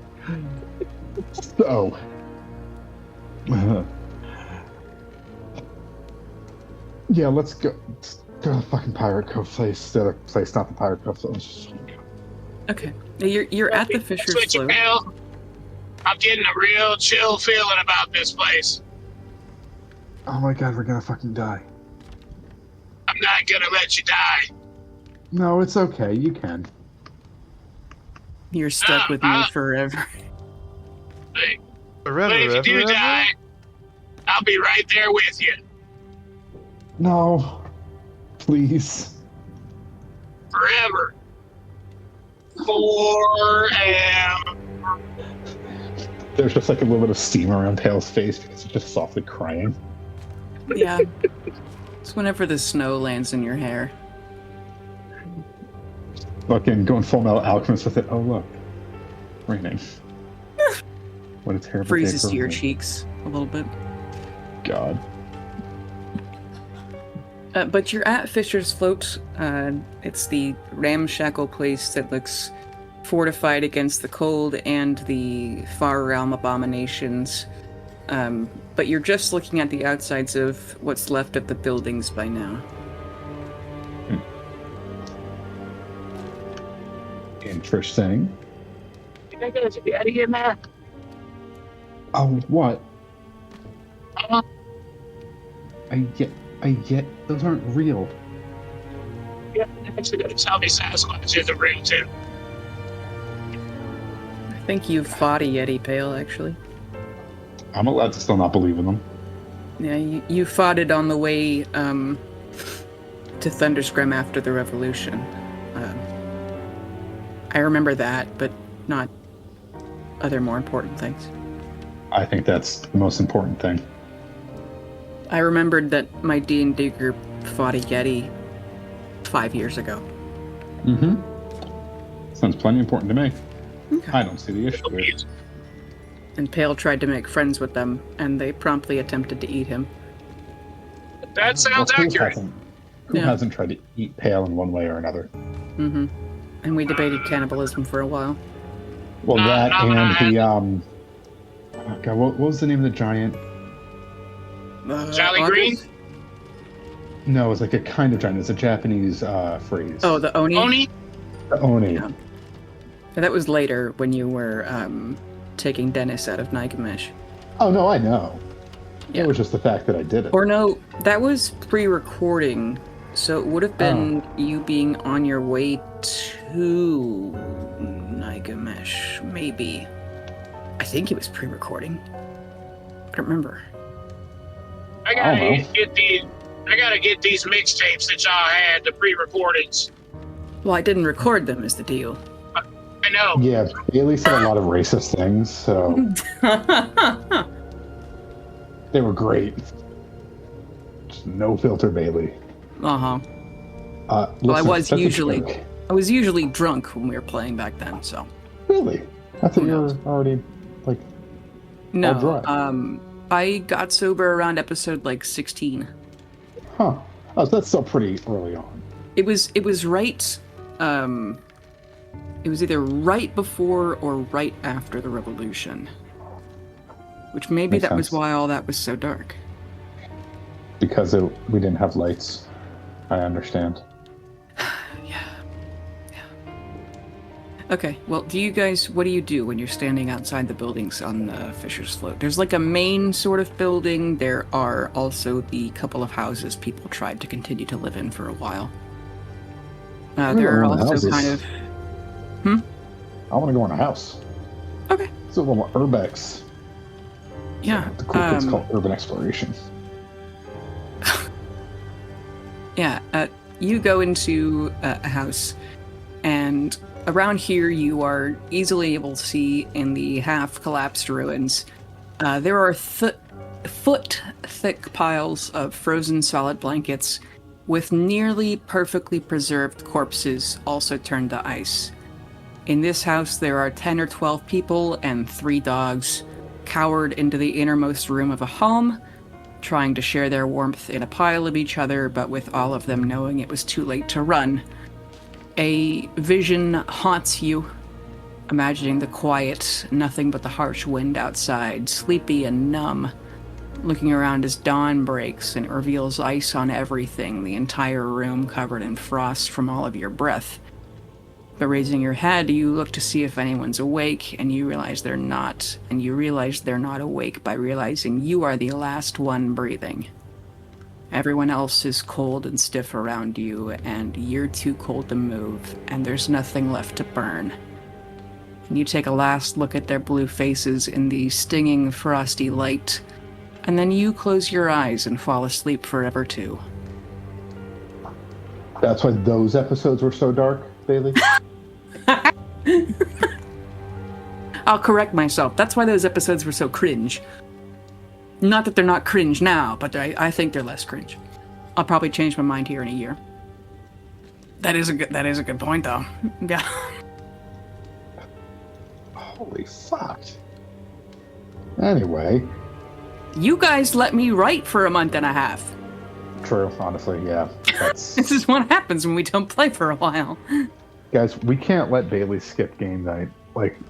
So. Yeah, let's go. Let's go to the fucking Pirate Cove place. The other place, not the Pirate Cove. So let's just Okay. You're at the Fisher's Switch it, Float. pal. I'm getting a real chill feeling about this place. Oh my god, we're gonna fucking die. I'm not gonna let you die. No, it's okay. You can. You're stuck with me forever. But if you do die, I'll be right there with you. No. Please. Forever. Forever. There's just like a little bit of steam around Tail's face because he's just softly crying. Yeah. It's whenever the snow lands in your hair. Fucking going Full Metal Alchemist with it. Oh, look. Raining. What a terrible Freezes day for to your rain. cheeks a little bit. God. But you're at Fisher's Float. It's the ramshackle place that looks fortified against the cold and the far realm abominations. But you're just looking at the outsides of what's left of the buildings by now. Interesting. You think I should be out of here, man? Oh, what? Uh-huh. I get. Those aren't real. Yeah, actually, gonna tell me Sasquatch is a room too. I think you fought a Yeti Pale, actually. I'm allowed to still not believe in them. Yeah, you fought it on the way to Thunderscrim after the revolution. I remember that, but not other more important things. I think that's the most important thing. I remembered that my D&D group fought a Yeti 5 years ago. Mm-hmm. Sounds plenty important to me. Okay. I don't see the issue with it. And Pale tried to make friends with them, and they promptly attempted to eat him. That sounds accurate. Who hasn't tried to eat Pale in one way or another? Mm-hmm. And we debated cannibalism for a while. Well, that and the oh God, what was the name of the giant? Jolly Green? No, it was like a kind of giant. It's a Japanese phrase. Oh, the Oni? Oni? The Oni. Yeah. That was later when you were taking Dennis out of Nagamesh. Oh, no, I know. Yeah. It was just the fact that I did it. Or no, that was pre-recording, so it would have been you being on your way to Nagamesh, maybe. I think it was pre-recording. I don't remember. I gotta get these mixtapes that y'all had, the pre-recordings. Well, I didn't record them, is the deal. I know. Yeah, Bailey said a lot of racist things, so they were great. Just no filter, Bailey. Uh-huh. Well, I was usually drunk when we were playing back then, so. Really? I thought you were already, like, no, all dry. I got sober around episode, 16. Huh. Oh, so that's still pretty early on. It was right, it was either right before or right after the revolution. Which maybe Makes that was sense. why all that was so dark. Because we didn't have lights. I understand. Yeah. Okay, well, what do you do when you're standing outside the buildings on Fisher's Float? There's a main sort of building. There are also the couple of houses people tried to continue to live in for a while. There are also kind of... I want to go in a house. Okay. It's a little urbex. Yeah. The cool kids call it urban exploration. Yeah, you go into a house, and around here you are easily able to see in the half-collapsed ruins, there are foot-thick piles of frozen solid blankets with nearly perfectly preserved corpses also turned to ice. In this house there are 10 or 12 people and 3 dogs, cowered into the innermost room of a home, trying to share their warmth in a pile of each other, but with all of them knowing it was too late to run. A vision haunts you, imagining the quiet, nothing but the harsh wind outside, sleepy and numb, looking around as dawn breaks and it reveals ice on everything, the entire room covered in frost from all of your breath. But raising your head, you look to see if anyone's awake, and you realize they're not. And you realize they're not awake by realizing you are the last one breathing. Everyone else is cold and stiff around you, and you're too cold to move, and there's nothing left to burn. And you take a last look at their blue faces in the stinging, frosty light, and then you close your eyes and fall asleep forever too. That's why those episodes were so dark, Bailey? I'll correct myself. That's why those episodes were so cringe. Not that they're not cringe now, but I think they're less cringe. I'll probably change my mind here in a year. That is a good point, though. Yeah. Holy fuck. Anyway. You guys let me write for a month and a half. True, honestly, yeah. This is what happens when we don't play for a while. Guys, we can't let Bailey skip game night.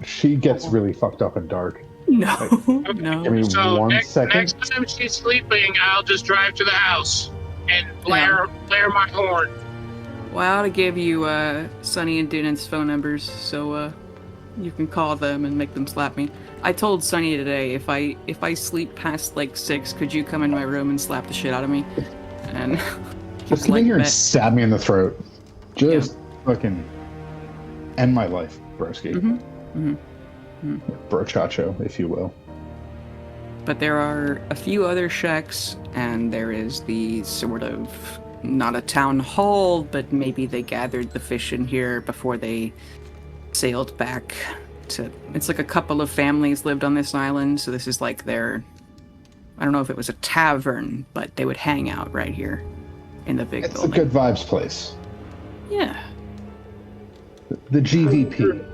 She gets really fucked up and dark. No, no. Give me so 1 second. Next time she's sleeping, I'll just drive to the house and blare my horn. Well, I ought to give you Sunny and Dunan's phone numbers so you can call them and make them slap me. I told Sunny today if I sleep past 6, could you come in my room and slap the shit out of me? And just come in here and stab me in the throat. Just fucking end my life, broski. Brochacho, if you will. But there are a few other shacks, and there is the sort of, not a town hall, but maybe they gathered the fish in here before they sailed back to... It's a couple of families lived on this island, so this is their... I don't know if it was a tavern, but they would hang out right here in the big building. It's a good vibes place. Yeah. The GVP.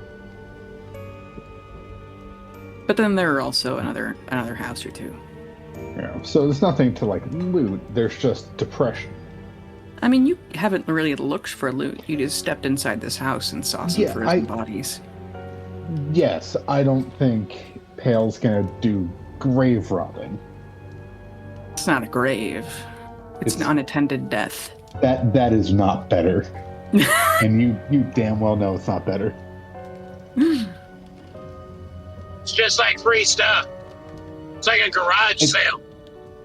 But then there are also another house or two. Yeah. So there's nothing to like loot. There's just depression. I mean, you haven't really looked for loot. You just stepped inside this house and saw some frozen bodies. Yes, I don't think Pale's gonna do grave robbing. It's not a grave. It's an unattended death. That is not better. And you damn well know it's not better. It's just like free stuff. It's like a garage sale.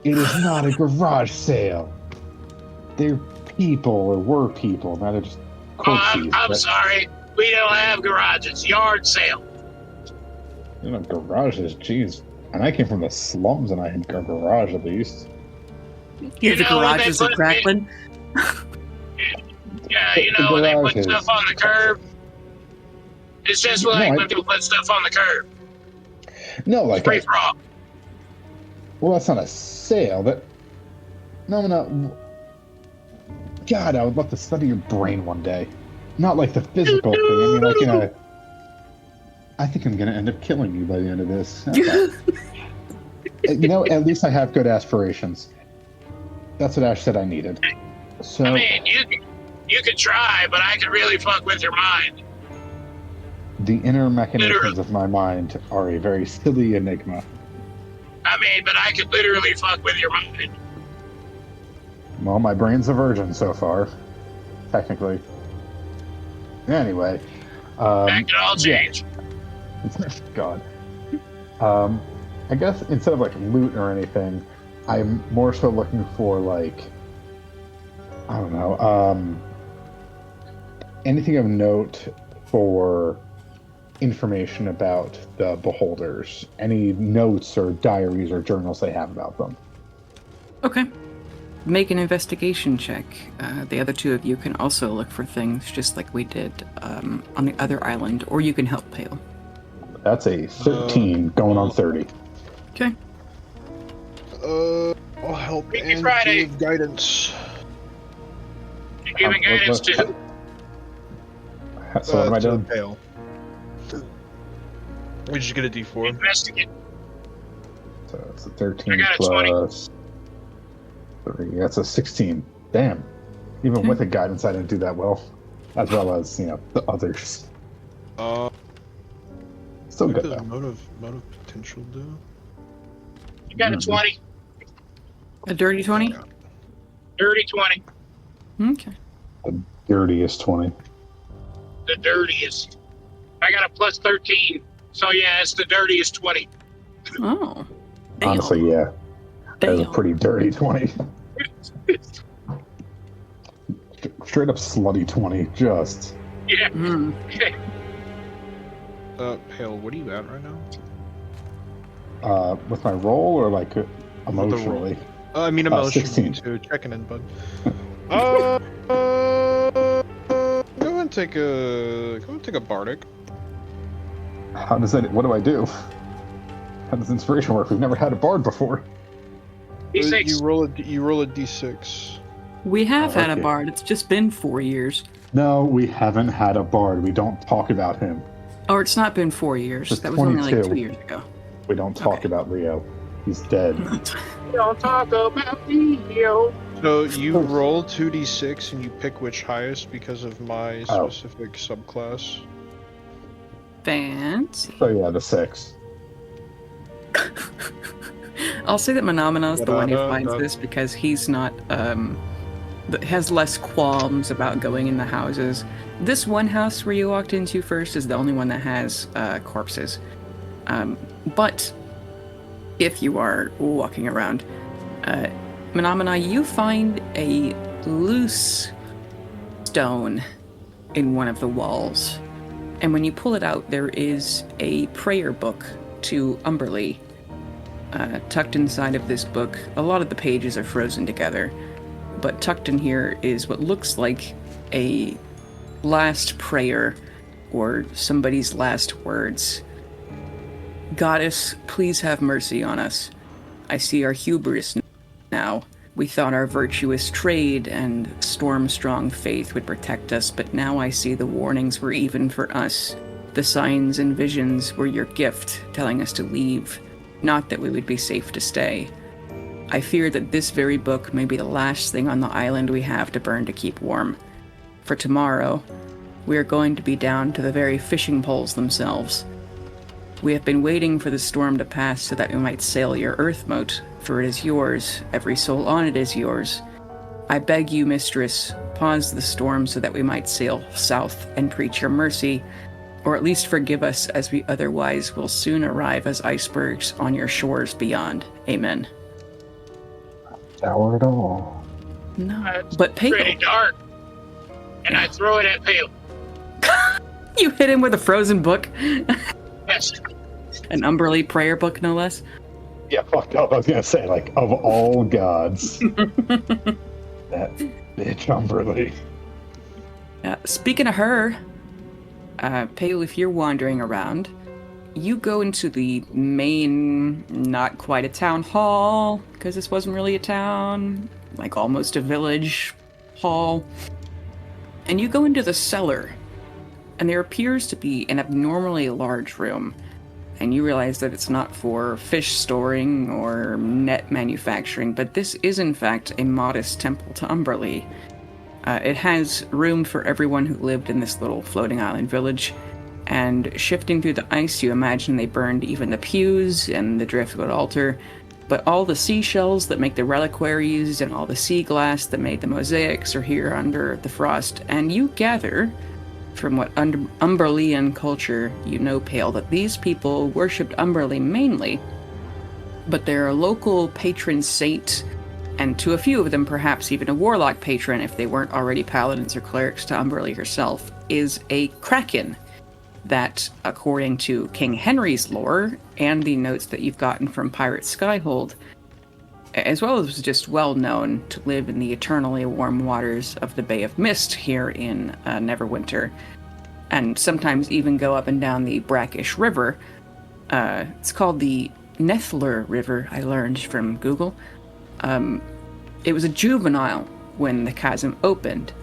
It is not a garage sale. They're people, or were people. Now they're just corpses. I'm sorry. We don't have garages. Yard sale. You know, garages, jeez. And I came from the slums and I had a garage at least. Yeah, the garages of Crackland. Yeah, you know, when they put stuff on the curb. It's just like when people put stuff on the curb. No, like free for all. Well, that's not a sale. No. God, I would love to study your brain one day. Not like the physical thing. I mean, like I think I'm gonna end up killing you by the end of this. You know, at least I have good aspirations. That's what Ash said I needed. So I mean, you could try, but I could really fuck with your mind. The inner mechanisms of my mind are a very silly enigma. I mean, but I could literally fuck with your mind. Well, my brain's a virgin so far, technically. Anyway. That could all change. Yeah. God. I guess instead of like loot or anything, I'm more so looking for like, I don't know, anything of note for information about the beholders. Any notes or diaries or journals they have about them. Okay. Make an investigation check. The other two of you can also look for things just like we did on the other island, or you can help Pale. That's a 13 going on 30. Okay. I'll help and Friday. give guidance. You're giving guidance to who? So what am I doing? Pale. We just get a D4. Investigate. So it's a 13 I got a plus 3. That's a 16. Damn. Even with the guidance, I didn't do that well. As well as, you know, the others. Still What good, does though. motive potential do? You got a 20. A dirty 20? Dirty 20. Okay. The dirtiest 20. The dirtiest. I got a plus 13. So yeah, it's the dirtiest 20. Oh. Damn. Honestly, yeah. That's a Damn. pretty dirty 20. Straight up slutty 20. Just. Yeah. Mm. Pale, what are you at right now? With my roll or like emotionally? I mean, emotionally 16. too. Checking in, bud. Go and take a bardic. How does that? What do I do? How does inspiration work? We've never had a bard before. D6. You roll a d6. We have had a okay. bard. It's just been 4 years. No, we haven't had a bard. We don't talk about him. Or it's not been 4 years. It's That was only like 22. 2 years ago. We don't talk Okay. about Rio. He's dead. Don't talk about Leo. So you roll 2d6 and you pick which highest because of my specific subclass. Fancy. So yeah, the 6. I'll say that Menomina is the one who finds this because he's not, has less qualms about going in the houses. This one house where you walked into first is the only one that has corpses. But if you are walking around, Menomina, you find a loose stone in one of the walls. And when you pull it out, there is a prayer book to Umberlee. Tucked inside of this book, a lot of the pages are frozen together, but tucked in here is what looks like a last prayer or somebody's last words. Goddess, please have mercy on us. I see our hubris now. We thought our virtuous trade and storm-strong faith would protect us, but now I see the warnings were even for us. The signs and visions were your gift, telling us to leave, not that we would be safe to stay. I fear that this very book may be the last thing on the island we have to burn to keep warm. For tomorrow, we are going to be down to the very fishing poles themselves. We have been waiting for the storm to pass so that we might sail your earth moat, for it is yours, every soul on it is yours. I beg you, mistress, pause the storm so that we might sail south and preach your mercy, or at least forgive us as we otherwise will soon arrive as icebergs on your shores beyond. Amen. Sour at all. No, but pale. Pretty dark. And I throw it at Pale. You hit him with a frozen book? Yes. An Umberly prayer book, no less? Yeah, fucked up. I was gonna say, like, of all gods, that bitch Umberly. Speaking of her, Pale, if you're wandering around, you go into the main, not quite a town hall, because this wasn't really a town, like almost a village hall, and you go into the cellar, and there appears to be an abnormally large room, and you realize that it's not for fish storing or net manufacturing, but this is in fact a modest temple to Umberly. It has room for everyone who lived in this little floating island village, and shifting through the ice, you imagine they burned even the pews and the driftwood altar, but all the seashells that make the reliquaries and all the sea glass that made the mosaics are here under the frost, and you gather, from what Umberlian culture you know, Pale, that these people worshipped Umberly mainly, but their local patron saint, and to a few of them perhaps even a warlock patron if they weren't already paladins or clerics to Umberly herself, is a kraken that, according to King Henry's lore and the notes that you've gotten from Pirate Skyhold, as well as just well known to live in the eternally warm waters of the Bay of Mist here in Neverwinter, and sometimes even go up and down the brackish river. It's called the Nethler River, I learned from Google. It was a juvenile when the chasm opened,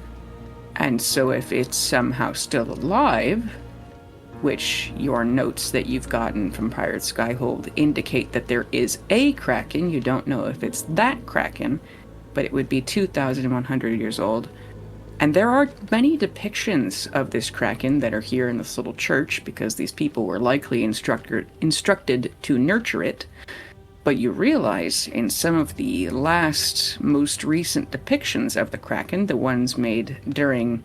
and so if it's somehow still alive, which your notes that you've gotten from Pirate Skyhold indicate that there is a kraken, you don't know if it's that kraken, but it would be 2,100 years old. And there are many depictions of this kraken that are here in this little church, because these people were likely instructed to nurture it. But you realize in some of the most recent depictions of the kraken, the ones made during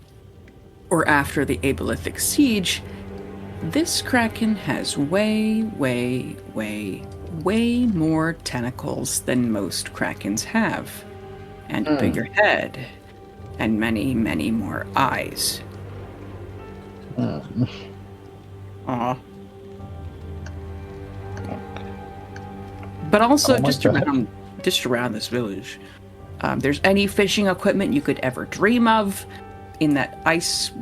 or after the Illithids siege, this kraken has way more tentacles than most krakens have, and a bigger head, and many more eyes. Aw. But also, just around this village, there's any fishing equipment you could ever dream of. In that ice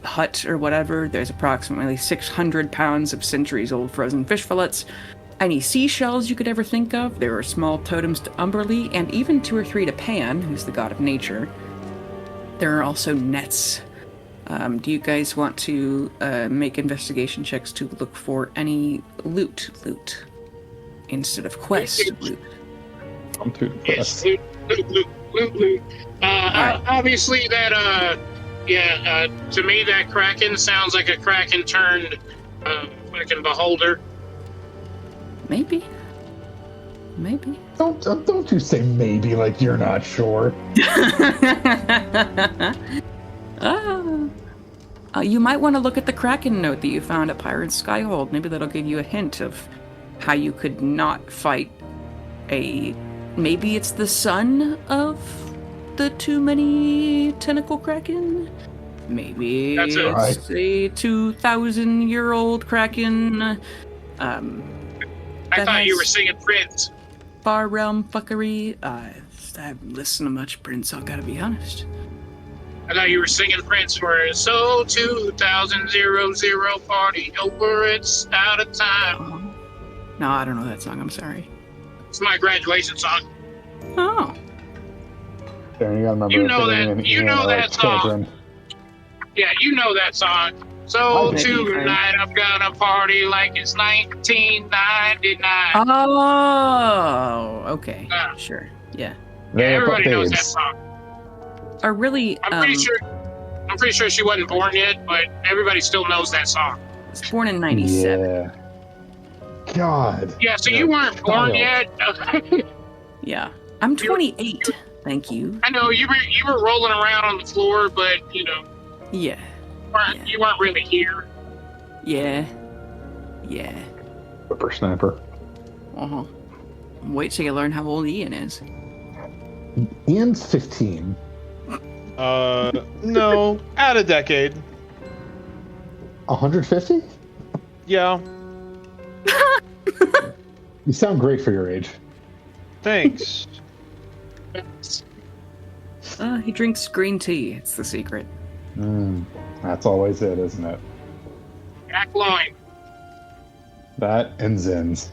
hut or whatever, there's approximately 600 pounds of centuries-old frozen fish fillets. Any seashells you could ever think of. There are small totems to Umberly, and even 2 or 3 to Pan, who's the god of nature. There are also nets. Do you guys want to make investigation checks to look for any loot? Instead of quest loot. I'm too Yes, depressed. loot. Obviously, that, to me, that kraken sounds like a kraken turned fucking beholder. Maybe. Don't you say maybe like you're not sure. You might want to look at the kraken note that you found at Pirate Skyhold. Maybe that'll give you a hint of how you could not fight maybe it's the son of the too many tentacle kraken? Maybe That's it. it's a 2,000-year-old kraken. I thought you were singing Prince. Far realm fuckery. I haven't listened to much Prince, I gotta be honest. I thought you were singing Prince for So 2000 party over, it's out of time. No, I don't know that song, I'm sorry. It's my graduation song. Oh. Darren, you gotta remember. You know that song. Children. Yeah, you know that song. So Maybe tonight I'm gonna party like it's 1999. Oh, okay. Yeah. Sure. Yeah. Yeah, They everybody knows that babes. song. Are really I'm pretty sure she wasn't born yet, but everybody still knows that song. was born in 97. Yeah. God. Yeah, so You're you a weren't born child. yet. Yeah. I'm 28. Thank you. I know you were rolling around on the floor, but you know Yeah. you weren't really here. Yeah. Yeah. Whippersnapper. Uh-huh. Wait till you learn how old Ian is. Ian's 15. No, add a decade. 150? Yeah, You sound great for your age. thanks. He drinks green tea. It's the secret. That's always it, isn't it? Jack Loin. That and Zins.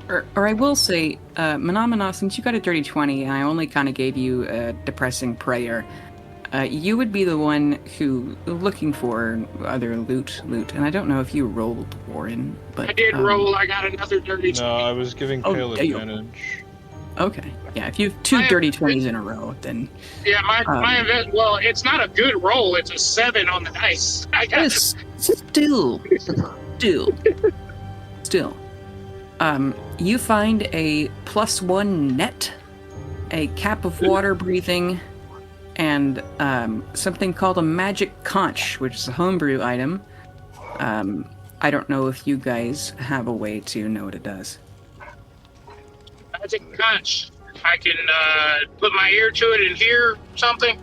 Or I will say, Manamana, since you got a dirty 20 and I only kind of gave you a depressing prayer, you would be the one who looking for other loot. And I don't know if you rolled, Warren, but I did roll. I got another dirty. No, I was giving Pale damn. advantage. Okay, yeah. If you have two dirty 20s in a row, then Yeah, well, it's not a good roll. It's a 7 on the dice. I got yes, still. You find a +1 net, a cap of water breathing, and something called a magic conch, which is a homebrew item. I don't know if you guys have a way to know what it does. magic conch. I can put my ear to it and hear something.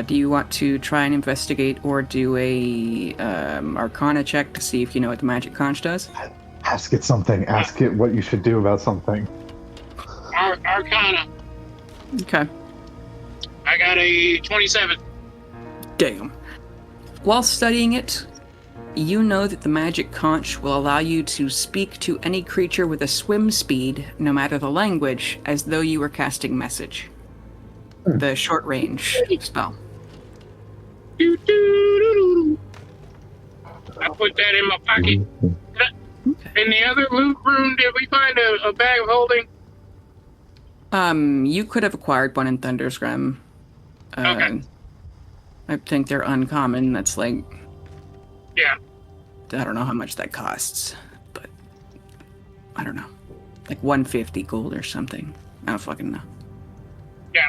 Do you want to try and investigate or do a Arcana check to see if you know what the magic conch does? Ask it something. Ask it what you should do about something. Arcana. Okay. I got a 27. Damn. While studying it, you know that the magic conch will allow you to speak to any creature with a swim speed, no matter the language, as though you were casting message. The short range spell. Doo, doo, doo, doo. I put that in my pocket. Okay. In the other loot room, did we find a bag of holding? You could have acquired one in Thunderscrim. Okay. I think they're uncommon. That's like, Yeah. I don't know how much that costs, but I don't know. Like 150 gold or something. I don't fucking know. Yeah,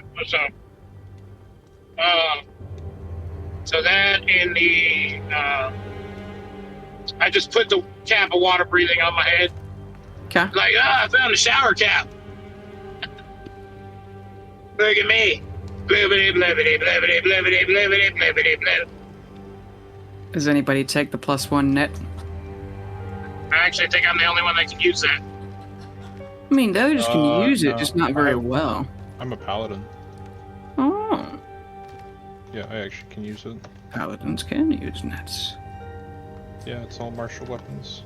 so that in the, I just put the cap of water breathing on my head. Okay. Like, I found a shower cap. Look at me. Blibbity, blibbity, blibbity, blibbity, blibbity, blibbity, blibbity. Does anybody take the +1 net? I actually think I'm the only one that can use that. I mean, the others can use it, no. just not very well. I'm a paladin. Oh. Yeah, I actually can use it. Paladins can use nets. Yeah, it's all martial weapons.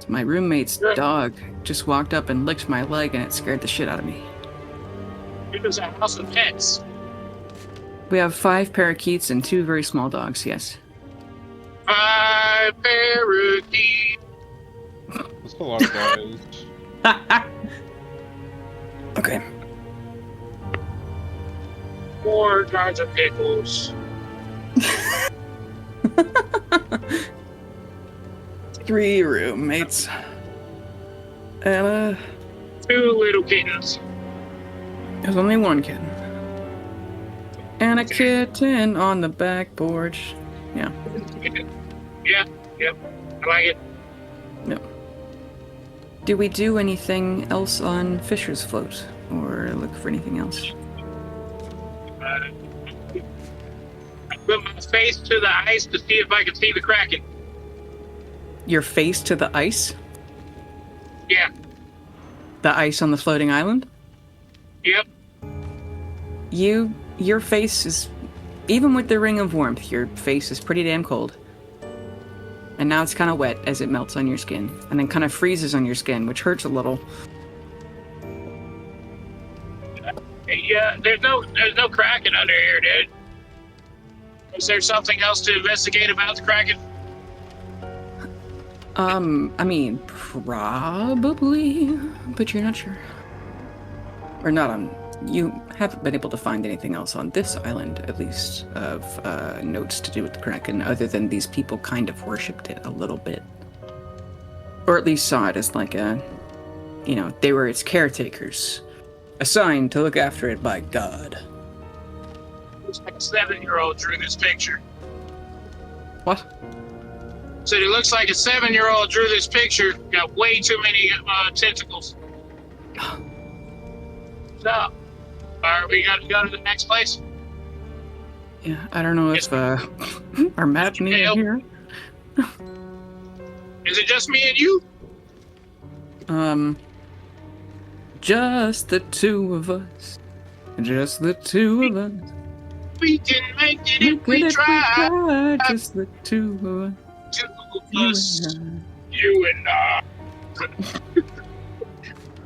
My roommate's dog just walked up and licked my leg and it scared the shit out of me. It was a house of pets. We have 5 parakeets and 2 very small dogs, yes. 5 parakeets. That's a lot of guys. Okay. 4 jars of pickles. 3 roommates. And, 2 little kittens. there's only 1 kitten. And a kitten on the back porch. Yeah. Yeah, yep. I like it. Do we do anything else on Fisher's Float? Or look for anything else? I put my face to the ice to see if I can see the Kraken. Your face to the ice? Yeah, The ice on the floating island? yep. Your face is, even with the ring of warmth, your face is pretty damn cold. And now it's kind of wet as it melts on your skin, and then kind of freezes on your skin, which hurts a little. Yeah, there's no Kraken under here, dude. Is there something else to investigate about the Kraken? I mean, probably, but you're not sure. Or not on... You haven't been able to find anything else on this island, at least, of notes to do with the Kraken, other than these people kind of worshipped it a little bit. Or at least saw it as like a... You know, they were its caretakers, assigned to look after it by God. Looks like a 7-year-old drew this picture. What? So it looks like a 7-year-old drew this picture. Got way too many tentacles. So, are we got to go to the next place? Yeah, I don't know if our map needed here. Is it just me and you? Just the two of us. Just the two of us. We can make it if we try. Just the two of us. Two of us. You and I.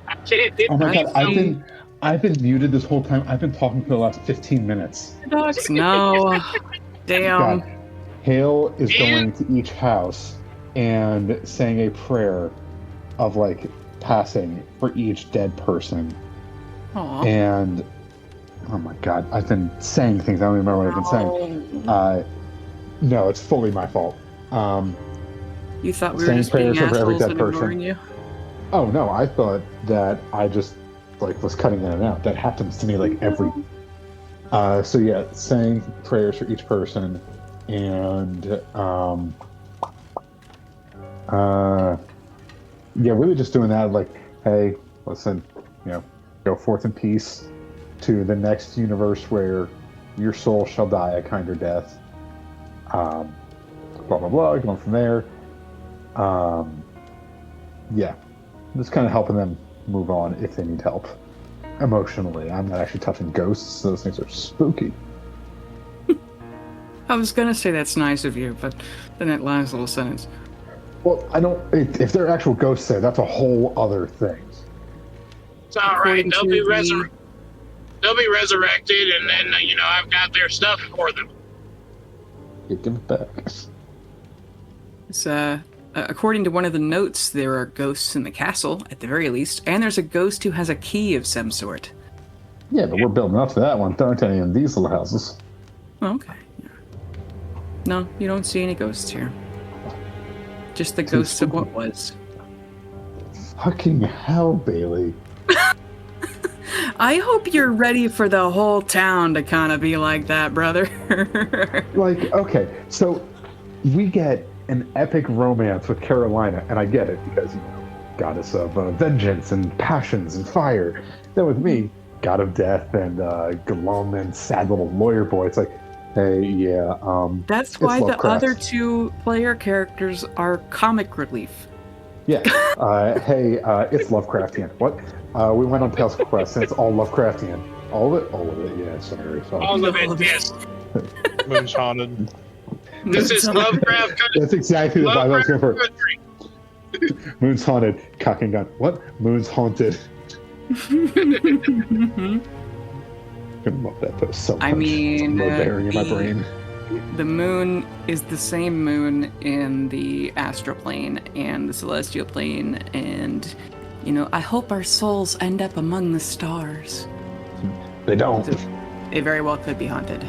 I can't. Oh my god, I've been muted this whole time. I've been talking for the last 15 minutes. Dogs, no. Damn. God. Hale is going to each house and saying a prayer of like passing for each dead person. Aww. And oh my god, I've been saying things. I don't even remember what I've been saying. No, it's fully my fault. You thought we were just being assholes and ignoring you? Oh no, I thought that I just like was cutting in and out. That happens to me like every. So yeah, saying prayers for each person, and yeah, really just doing that. Like, hey, listen, you know, go forth in peace to the next universe where your soul shall die a kinder death. Blah blah blah. Going from there. Yeah, just kind of helping them move on if they need help emotionally. I'm not actually touching ghosts, so those things are spooky. I was gonna say that's nice of you, but then that last little sentence. Well, I don't. If they're actual ghosts there, that's a whole other thing. It's all right. They'll be resurrected, and then I've got their stuff for them. Give it back. It's according to one of the notes, there are ghosts in the castle, at the very least, and there's a ghost who has a key of some sort. Yeah, but we're building up to that one. Don't any of these little houses. Okay. Yeah. No, you don't see any ghosts here. Just the ghosts of what was. Fucking hell, Bailey. I hope you're ready for the whole town to kind of be like that, brother. Like, okay, so we get an epic romance with Carolina, and I get it because, goddess of vengeance and passions and fire. Then with me, god of death and glum and sad little lawyer boy. It's like, hey, yeah, That's why the other two player characters are comic relief. Yeah. Hey, it's Lovecraftian. What? We went on Tales of Quest, and it's all Lovecraftian. All of it? All of it, yeah, sorry. All of it, yes. Moon's haunted. This is Lovecraft country. That's exactly the vibe I was going for. Moon's haunted. Cock and gun. What? Moon's haunted. I'm gonna love that post so much. I mean, bearing in my brain. The moon is the same moon in the astral plane and the celestial plane, and I hope our souls end up among the stars. They don't. So they very well could be haunted.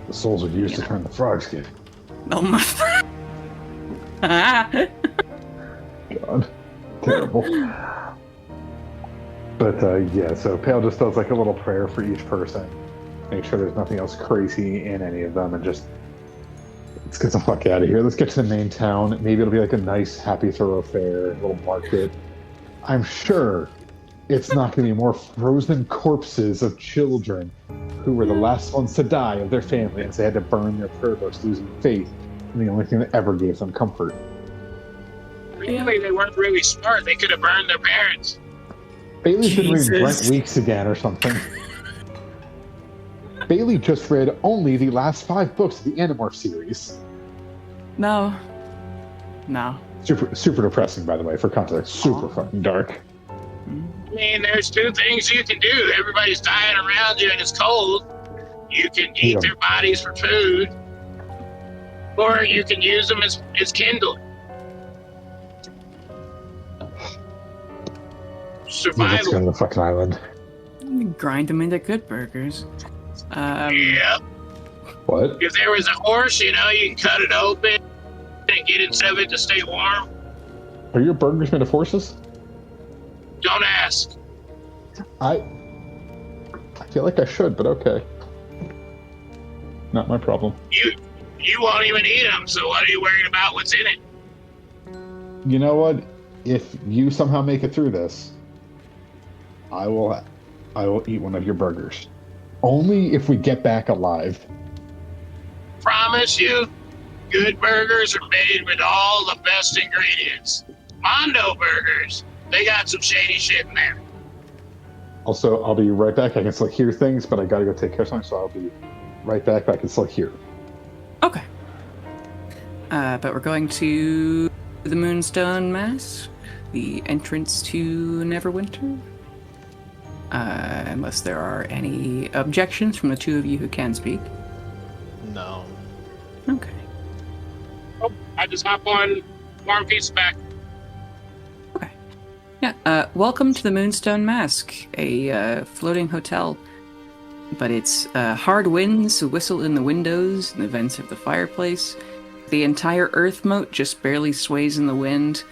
The souls are used to turn the frog's skin. Oh my. God. Terrible. But yeah, so Pale just does like a little prayer for each person. Make sure there's nothing else crazy in any of them, and just let's get the fuck out of here. Let's get to the main town. Maybe it'll be like a nice, happy thoroughfare, little market. I'm sure it's not going to be more frozen corpses of children who were the last ones to die of their family, as they had to burn their prayer books, losing faith in the only thing that ever gave them comfort. Really, they weren't really smart. They could have burned their parents. Bailey's been reading Brent Weeks again or something. Bailey just read only the last 5 books of the Animorph series. No. Super depressing, by the way, for context. Super fucking dark. I mean, there's 2 things you can do. Everybody's dying around you and it's cold. You can eat their bodies for food, or you can use them as kindling. Yeah, let's go Survival. to the fucking island. Grind them into good burgers. Yeah. What? If there was a horse, you can cut it open and get inside of it to stay warm. Are your burgers made of horses? Don't ask. I feel like I should, but okay. Not my problem. You won't even eat them, so what are you worried about what's in it? You know what? If you somehow make it through this, I will eat one of your burgers. Only if we get back alive. Promise you, good burgers are made with all the best ingredients. Mondo burgers, they got some shady shit in there. Also, I'll be right back. I can still hear things, but I gotta go take care of something, so I'll be right back, but I can still hear. Okay. But we're going to the Moonstone Mask, the entrance to Neverwinter. Unless there are any objections from the two of you who can speak. No. Okay. Oh, I just hop on Warm Piece back. Okay. Yeah, welcome to the Moonstone Mask, a floating hotel. But it's hard winds whistle in the windows and the vents of the fireplace. The entire earth moat just barely sways in the wind,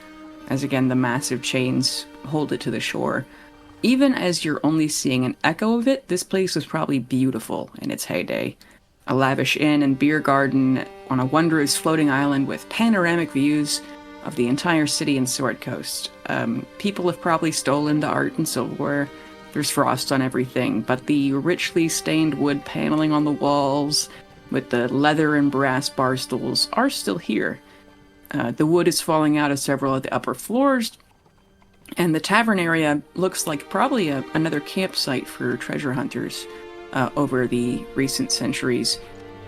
as again the massive chains hold it to the shore. Even as you're only seeing an echo of it, this place was probably beautiful in its heyday. A lavish inn and beer garden on a wondrous floating island with panoramic views of the entire city and Sword Coast. People have probably stolen the art and silverware. There's frost on everything, but the richly stained wood paneling on the walls with the leather and brass bar stools are still here. The wood is falling out of several of the upper floors, and the tavern area looks like probably another campsite for treasure hunters over the recent centuries.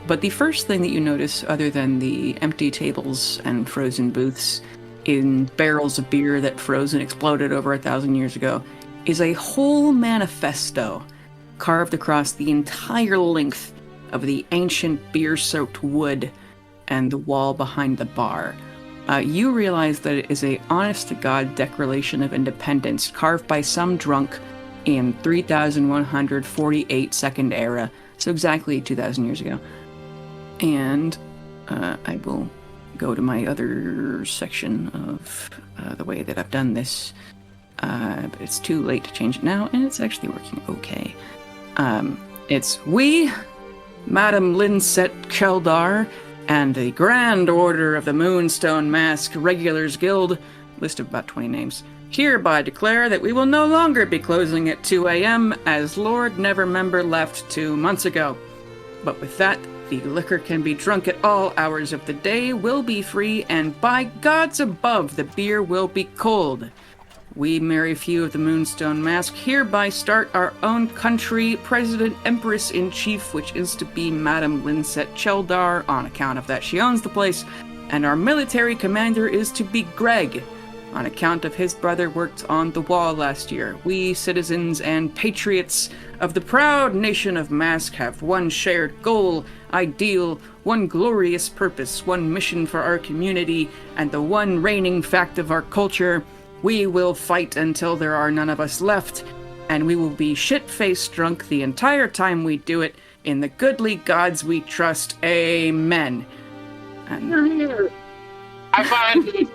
But the first thing that you notice, other than the empty tables and frozen booths in barrels of beer that froze and exploded over 1,000 years ago, is a whole manifesto carved across the entire length of the ancient beer-soaked wood and the wall behind the bar. You realize that it is a honest-to-God declaration of independence carved by some drunk in 3148 Second Era, so exactly 2,000 years ago. And I will go to my other section of the way that I've done this. But it's too late to change it now, and it's actually working okay. It's we, Madam Linset Keldar, and the Grand Order of the Moonstone Mask Regulars Guild, list of about 20 names, hereby declare that we will no longer be closing at 2 a.m. as Lord Nevermember left 2 months ago. But with that, the liquor can be drunk at all hours of the day, will be free, and by gods above, the beer will be cold. We, merry few of the Moonstone Mask, hereby start our own country, President Empress-in-Chief, which is to be Madam Linset Cheldar, on account of that she owns the place, and our military commander is to be Greg, on account of his brother worked on the wall last year. We, citizens and patriots of the proud nation of Mask, have one shared goal, ideal, one glorious purpose, one mission for our community, and the one reigning fact of our culture. We will fight until there are none of us left, and we will be shit-faced drunk the entire time we do it. In the goodly gods we trust. Amen. And I find the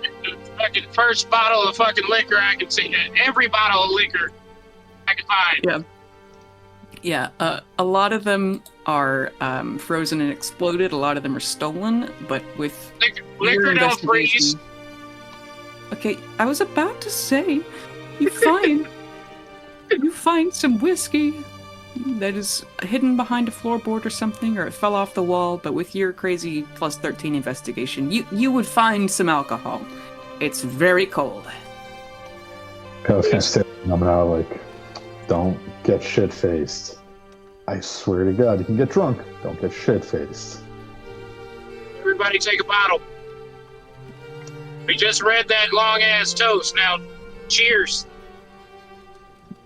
fucking first bottle of fucking liquor I can see. Every bottle of liquor I can find. Yeah. A lot of them are frozen and exploded. A lot of them are stolen, but with liquor don't freeze. Okay, I was about to say, you find some whiskey that is hidden behind a floorboard or something, or it fell off the wall, but with your crazy plus 13 investigation, you would find some alcohol. It's very cold. I was gonna say, I'm now like, don't get shit-faced. I swear to God, you can get drunk. Don't get shit-faced. Everybody take a bottle. We just read that long-ass toast. Now, cheers.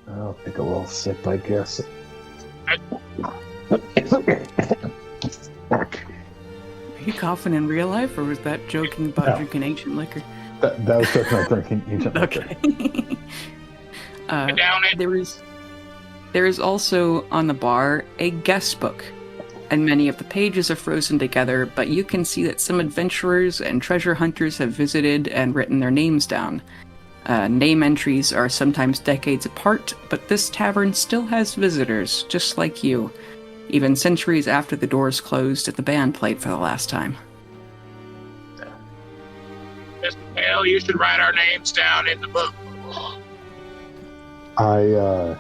I'll take a little sip, I guess. Are you coughing in real life, or was that joking about drinking ancient liquor? That was joking about drinking ancient liquor. Okay. There is also on the bar a guest book, and many of the pages are frozen together, but you can see that some adventurers and treasure hunters have visited and written their names down. Name entries are sometimes decades apart, but this tavern still has visitors, just like you, even centuries after the doors closed and the band played for the last time. Mr. Hale, you should write our names down in the book. I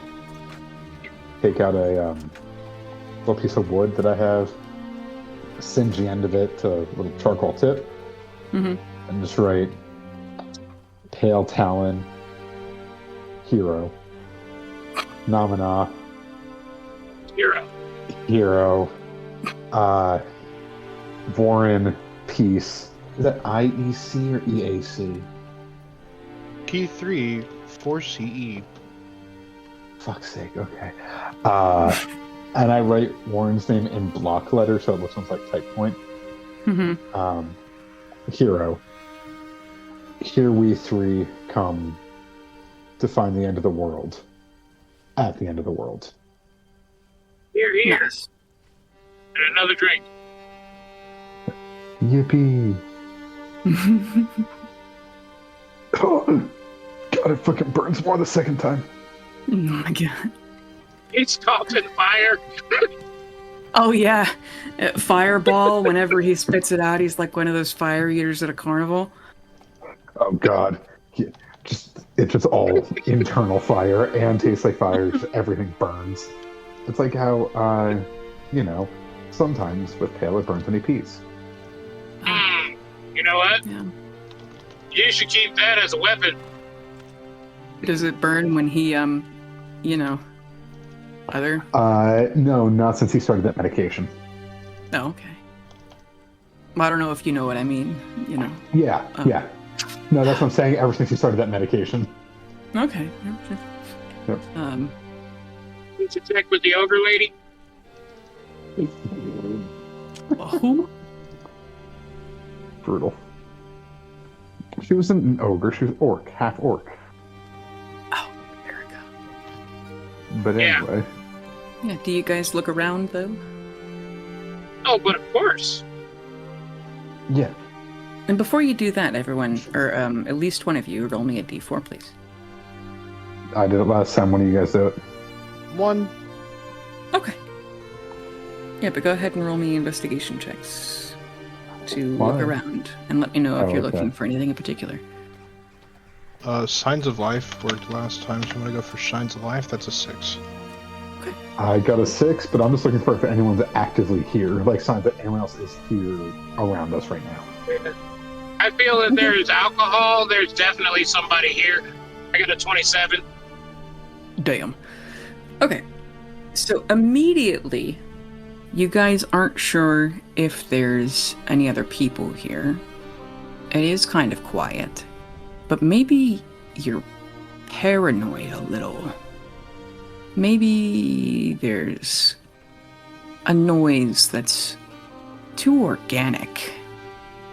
take out a little piece of wood that I have, singe the end of it to a little charcoal tip, and just write Pale Talon, Hero, Nomina, Hero, Warren, Peace. Is that IEC or EAC? Key 3, 4CE. Fuck's sake, okay. And I write Warren's name in block letters so it looks almost like type point. Hero. Here we three come to find the end of the world. At the end of the world. Here. Nice. And another drink. Yippee. Oh, God, it fucking burns more the second time. Oh my god. He's talking fire. Oh yeah. Fireball, whenever he spits it out, he's like one of those fire eaters at a carnival. Oh God. Yeah, it's just all internal fire and tastes like fire. Just everything burns. It's like how, sometimes with Pale it burns when he pees. You know what? Yeah. You should keep that as a weapon. Does it burn when he, other? No, not since he started that medication. Oh, okay. Well, I don't know if you know what I mean, Yeah. No, that's what I'm saying, ever since he started that medication. Okay. Yep. Did you check with the ogre lady? Who? Brutal. She wasn't an ogre, she was orc, half orc. Oh, Erica. But anyway. Yeah, do you guys look around, though? Oh, but of course. Yeah. And before you do that, everyone, or at least one of you, roll me a d4, please. I did it last time, one of you guys do it. 1. Okay. Yeah, but go ahead and roll me investigation checks to look around and let me know if you're looking for anything in particular. Signs of Life worked last time, so I'm going to go for Signs of Life. That's a 6. Okay. I got a 6, but I'm just looking for if anyone's actively here, like signs that anyone else is here around us right now. I feel that there's alcohol. There's definitely somebody here. I got a 27. Damn. Okay. So immediately, you guys aren't sure if there's any other people here. It is kind of quiet. But maybe you're paranoid a little. Maybe there's a noise that's too organic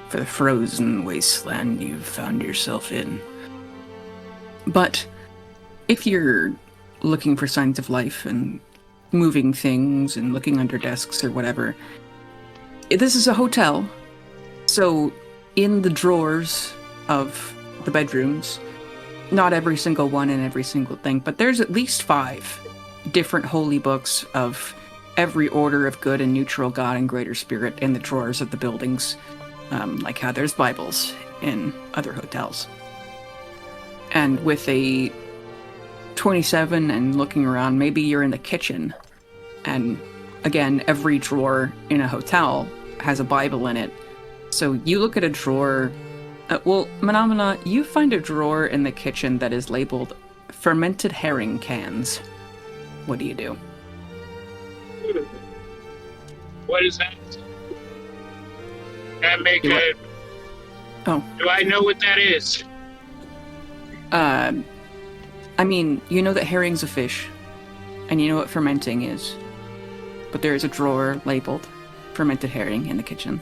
for the frozen wasteland you've found yourself in. But if you're looking for signs of life and moving things and looking under desks or whatever, this is a hotel, so in the drawers of the bedrooms, not every single one and every single thing, but there's at least 5 different holy books of every order of good and neutral god and greater spirit in the drawers of the buildings, like how there's Bibles in other hotels. And with a 27 and looking around, maybe you're in the kitchen, and again, every drawer in a hotel has a Bible in it. So you look at a drawer, Menomina, you find a drawer in the kitchen that is labeled fermented herring cans. What do you do? What is that? That make it... Oh. Do I know what that is? I mean, you know that herring's a fish, and you know what fermenting is. but there is a drawer labeled fermented herring in the kitchen.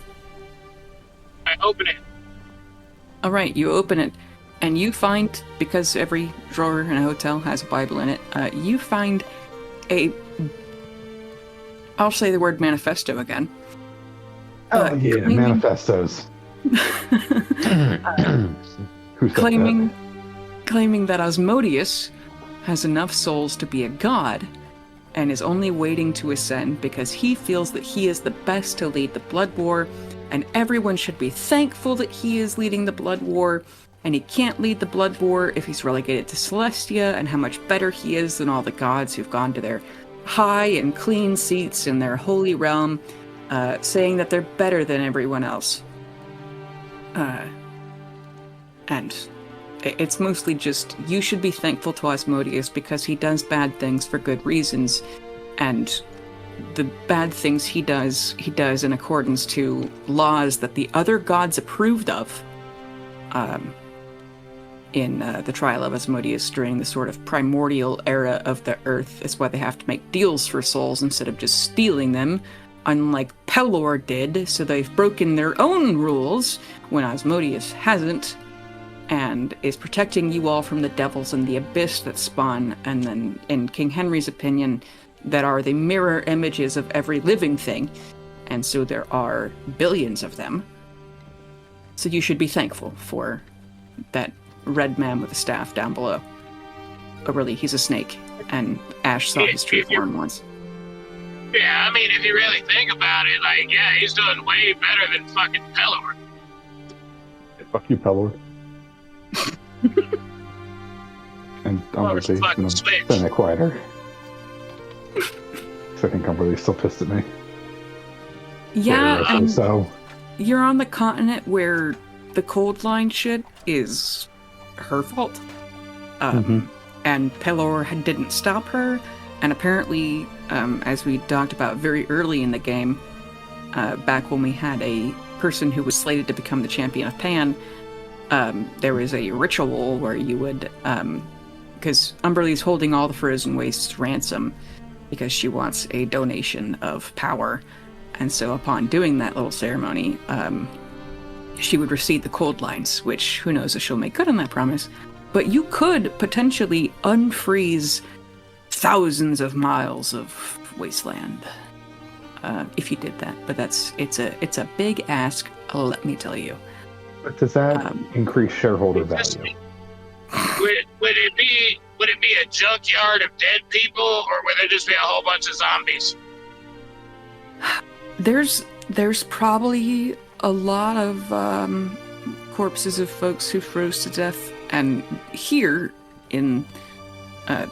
I open it. All right, you open it, and you find, because every drawer in a hotel has a Bible in it, you find I'll say the word manifesto again. Oh yeah, manifestos. claiming that Asmodeus has enough souls to be a god, and is only waiting to ascend because he feels that he is the best to lead the blood war, and everyone should be thankful that he is leading the blood war, and he can't lead the blood war if he's relegated to Celestia, and how much better he is than all the gods who've gone to their high and clean seats in their holy realm, saying that they're better than everyone else. And it's mostly just, you should be thankful to Asmodeus because he does bad things for good reasons, and the bad things he does in accordance to laws that the other gods approved of in the trial of Asmodeus during the sort of primordial era of the earth. Is why they have to make deals for souls instead of just stealing them, unlike Pelor did, so they've broken their own rules when Asmodeus hasn't, and is protecting you all from the devils and the abyss that spawn, and then, in King Henry's opinion, that are the mirror images of every living thing, and so there are billions of them. So you should be thankful for that red man with a staff down below. Oh, really, he's a snake, and Ash saw his true form once. Yeah, I mean, if you really think about it, like, yeah, he's doing way better than fucking Pelor. Hey, fuck you, Pelor. And Umberly is going to spend it quieter. I think Umberly's still pissed at me. Yeah, and so you're on the continent where the cold line shit is her fault. And Pelor didn't stop her, and apparently, as we talked about very early in the game, back when we had a person who was slated to become the champion of Pan, there was a ritual where you would, because Umberly's holding all the frozen wastes ransom because she wants a donation of power, and so upon doing that little ceremony, she would receive the cold lines, which who knows if she'll make good on that promise, but you could potentially unfreeze thousands of miles of wasteland if you did that, but it's a big ask, let me tell you. But does that increase shareholder value? Would it be a junkyard of dead people, or would there just be a whole bunch of zombies? There's probably a lot of corpses of folks who froze to death, and here in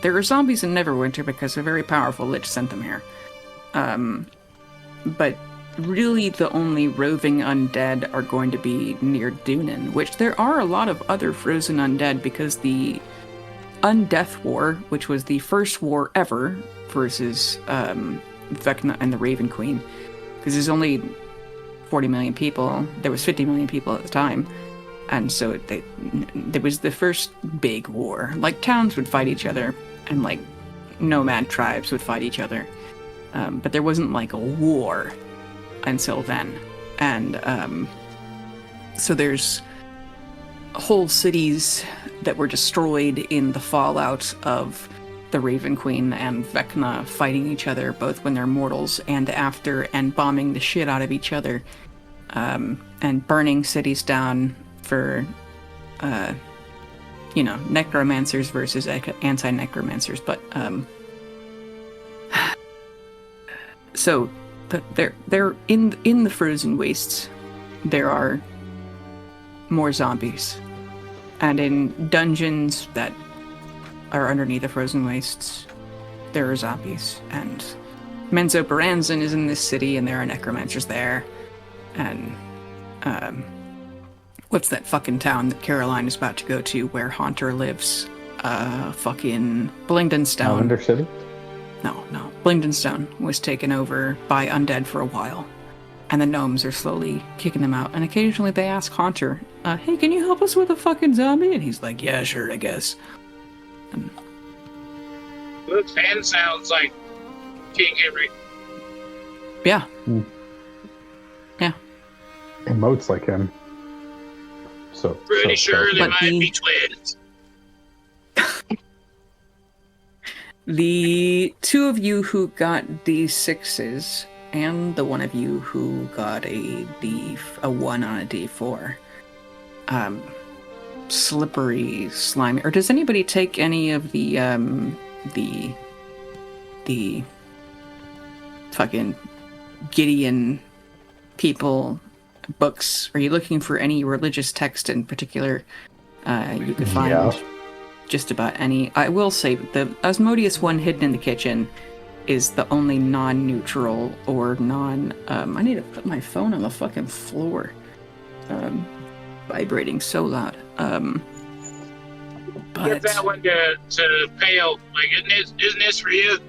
there are zombies in Neverwinter because a very powerful lich sent them here. But really the only roving undead are going to be near Dunan, which there are a lot of other frozen undead because the Undeath War, which was the first war ever versus Vecna and the Raven Queen, because there's only 40 million people, there was 50 million people at the time, and so there was the first big war. Like, towns would fight each other, and like nomad tribes would fight each other, but there wasn't like a war until then. And so there's whole cities that were destroyed in the fallout of the Raven Queen and Vecna fighting each other, both when they're mortals and after, and bombing the shit out of each other, and burning cities down for necromancers versus anti-necromancers. But so they're in the frozen wastes. There are more zombies, and in dungeons that are underneath the frozen wastes, there are zombies. And Menzo Baranzan is in this city, and there are necromancers there. And what's that fucking town that Caroline is about to go to where Haunter lives? Fucking Blingdenstone. Lavender City? No. Blingdenstone was taken over by undead for a while, and the gnomes are slowly kicking them out. And occasionally they ask Haunter, hey, can you help us with a fucking zombie? And he's like, yeah, sure, I guess. And Luke Fan sounds like King Henry. Yeah. Yeah. Emotes like him. So Pretty sure they But might be twins. The two of you who got D6s and the one of you who got a 1 on a D4. Slippery, slimy. Or does anybody take any of the fucking Gideon people books? Are you looking for any religious text in particular? You could find just about any. I will say the Asmodeus one hidden in the kitchen is the only non-neutral or non. I need to put my phone on the fucking floor. Vibrating so loud. Get But that one to Pale. Like, isn't this for you?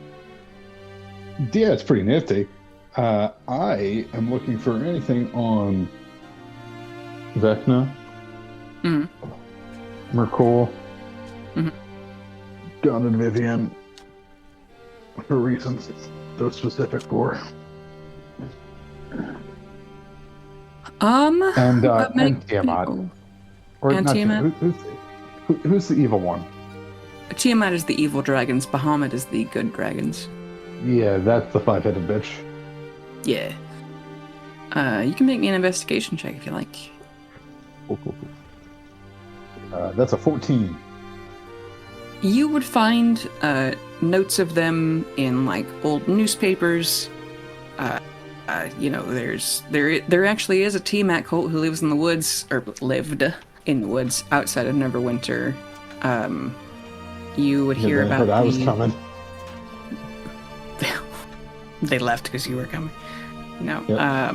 Yeah, it's pretty nifty. I am looking for anything on Vecna, Mercor, Gun and Vivian, for reasons they're specific for. And Tiamat. Or And not Tiamat? Who's the evil one? Tiamat is the evil dragons. Bahamut is the good dragons. Yeah, that's the 5-headed bitch. Yeah. You can make me an investigation check if you like. Cool. That's a 14. You would find notes of them in like old newspapers. There actually is a Tiamat cult who lives in the woods, or lived in the woods outside of Neverwinter. You would hear about. I was coming. They left because you were coming. No. Yep.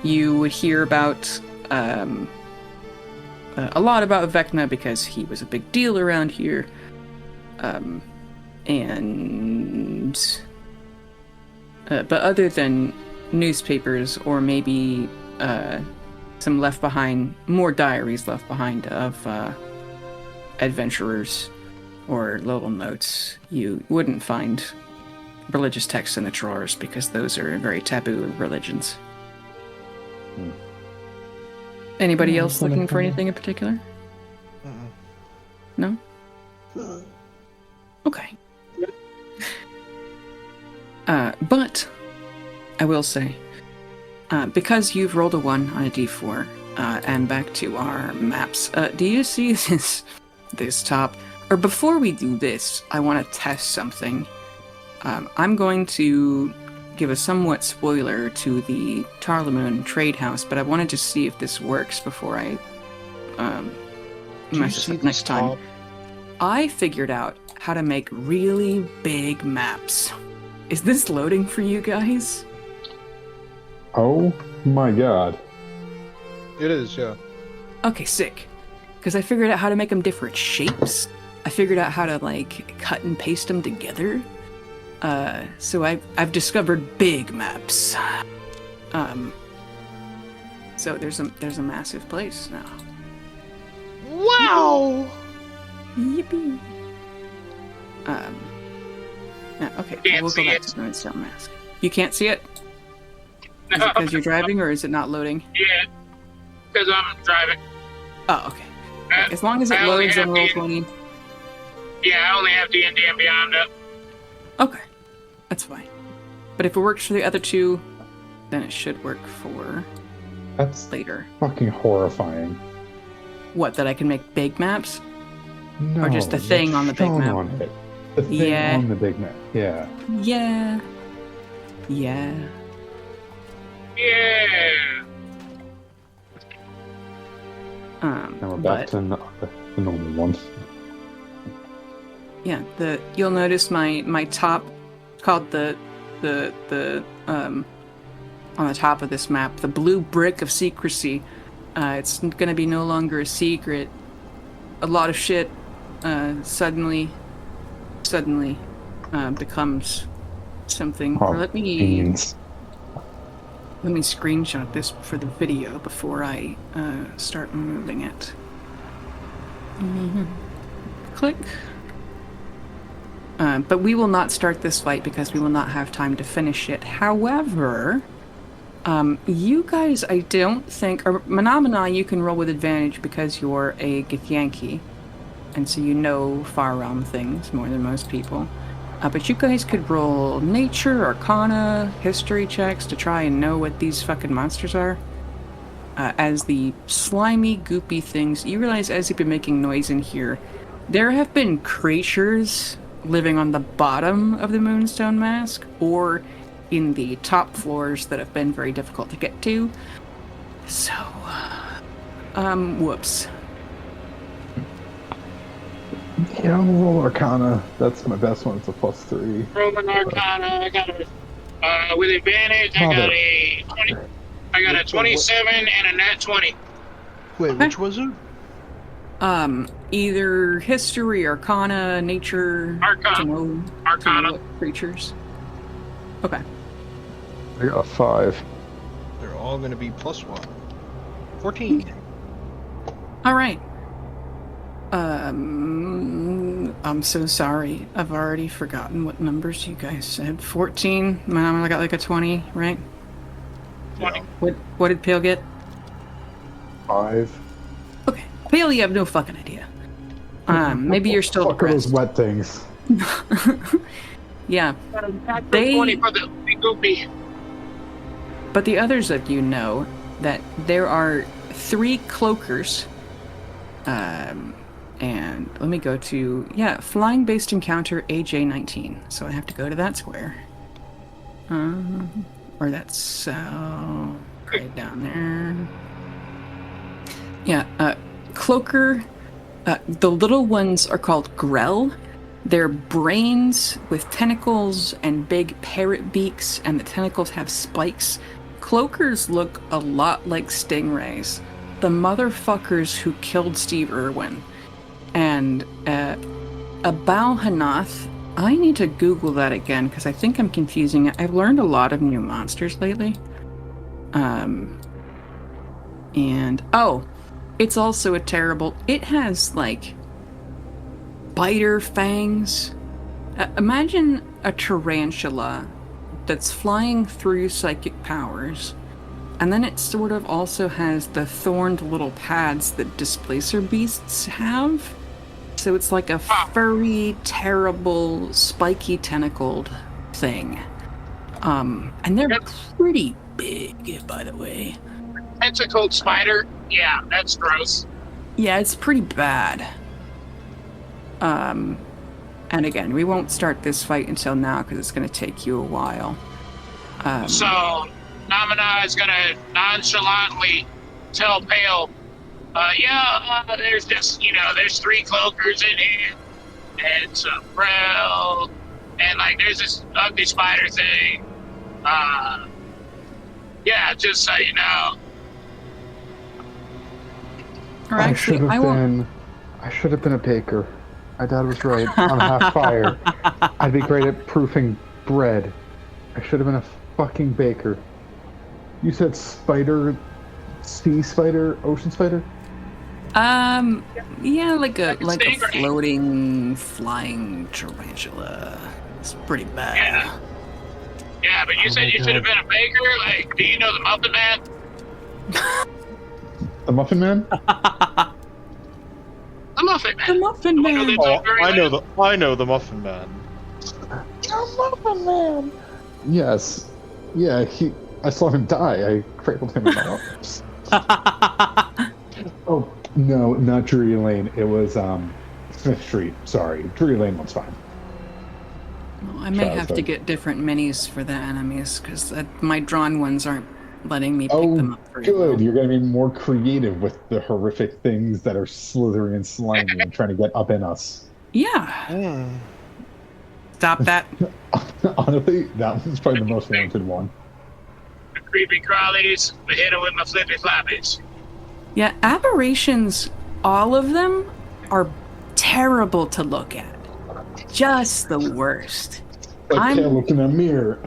You would hear about a lot about Vecna because he was a big deal around here. But other than newspapers or maybe some left behind, more diaries left behind of adventurers or little notes, you wouldn't find religious texts in the drawers because those are very taboo religions. Anybody else looking for anything in particular? No? Okay. But I will say, because you've rolled a 1 on a d4, and back to our maps, do you see this top? Or before we do this, I want to test something. I'm going to give a somewhat spoiler to the Tarlamoon trade house, but I wanted to see if this works before I mess this up next time. I figured out how to make really big maps. Is this loading for you guys? Oh my god. It is, yeah. Okay, sick. Because I figured out how to make them different shapes. I figured out how to, like, cut and paste them together. So I've discovered big maps. So there's a massive place now. Wow! Yippee! Okay, we'll go back to the Moonstone Mask. You can't see it? Is it because you're driving, or is it not loading? Yeah, because I'm driving. Oh, okay. As long as it loads on Roll20. Yeah, I only have D&D and Beyond up. Okay, that's fine. But if it works for the other two, then it should work for That's later. fucking horrifying. What, that I can make big maps? No, Or just the thing on the big shown map? on it. The thing Yeah. on the big map. Yeah. Yeah. Yeah. Yeah. Now we're back to the normal ones. Yeah, you'll notice my top called the on the top of this map, the blue brick of secrecy. It's gonna be no longer a secret. A lot of shit suddenly becomes something. Or let me screenshot this for the video before I start moving it. Click. But we will not start this fight because we will not have time to finish it. However, you guys, I don't think... Or Manamana, you can roll with advantage because you're a Githyanki. And so you know Far Realm things more than most people. But you guys could roll Nature, Arcana, History checks to try and know what these fucking monsters are. As the slimy, goopy things, you realize as you've been making noise in here, there have been creatures living on the bottom of the Moonstone Mask, or in the top floors that have been very difficult to get to. So, whoops. Yeah, I'll roll Arcana. That's my best one. It's a +3. Rolling Arcana. I got a with advantage. I got a 20. I got a 27 and a nat 20. Wait, which was it? Either History, Arcana, Nature. Arcana. To know what creatures. Okay. I got a 5. They're all going to be +1. 14. All right. I'm so sorry. I've already forgotten what numbers you guys said. 14. I got like a 20, right? 20. What did Pale get? 5. Okay. Pale, you have no fucking idea. Maybe you're still Fuck are those depressed. wet things. Yeah. 20 for the goopy. But the others of you know that there are 3 cloakers. And let me go to, flying based encounter AJ19. So I have to go to that square. Or that's right down there. Yeah, cloaker. The little ones are called Grell. They're brains with tentacles and big parrot beaks, and the tentacles have spikes. Cloakers look a lot like stingrays. The motherfuckers who killed Steve Irwin. And a Balhanath, I need to Google that again because I think I'm confusing it. I've learned a lot of new monsters lately. It's also a terrible... It has, like, biter fangs. Imagine a tarantula that's flying through psychic powers. And then it sort of also has the thorned little pads that displacer beasts have. So it's like a furry, terrible, spiky tentacled thing. And they're pretty big, by the way. Tentacled spider? Yeah, that's gross. Yeah, it's pretty bad. And again, we won't start this fight until now because it's going to take you a while. So, Namina is going to nonchalantly tell Pale, there's just, there's 3 cloakers in here, and some Brel, and, there's this ugly spider thing. Just so you know. I should have been a baker. My dad was right. I'm half fire. I'd be great at proofing bread. I should have been a fucking baker. You said spider, sea spider, ocean spider? Like a floating, flying tarantula. It's pretty bad. Yeah, but you said you should have been a baker? Do you know the Muffin Man? The Muffin Man? The Muffin Man. The Muffin Man. I know the Muffin Man. The Muffin Man. Yes. Yeah, I saw him die. I cradled him in my arms. Oh, no, not Drury Lane. It was Smith Street. Sorry. Drury Lane one's fine. Well, I may have to get different minis for the enemies because my drawn ones aren't letting me pick them up very well. Good. You're going to be more creative with the horrific things that are slithery and slimy and trying to get up in us. Yeah. Stop that. Honestly, that one's probably the most wanted one. The creepy crawlies, I hit them with my flippy floppies. Yeah, aberrations, all of them are terrible to look at. Just the worst. Like Pale looking in a mirror.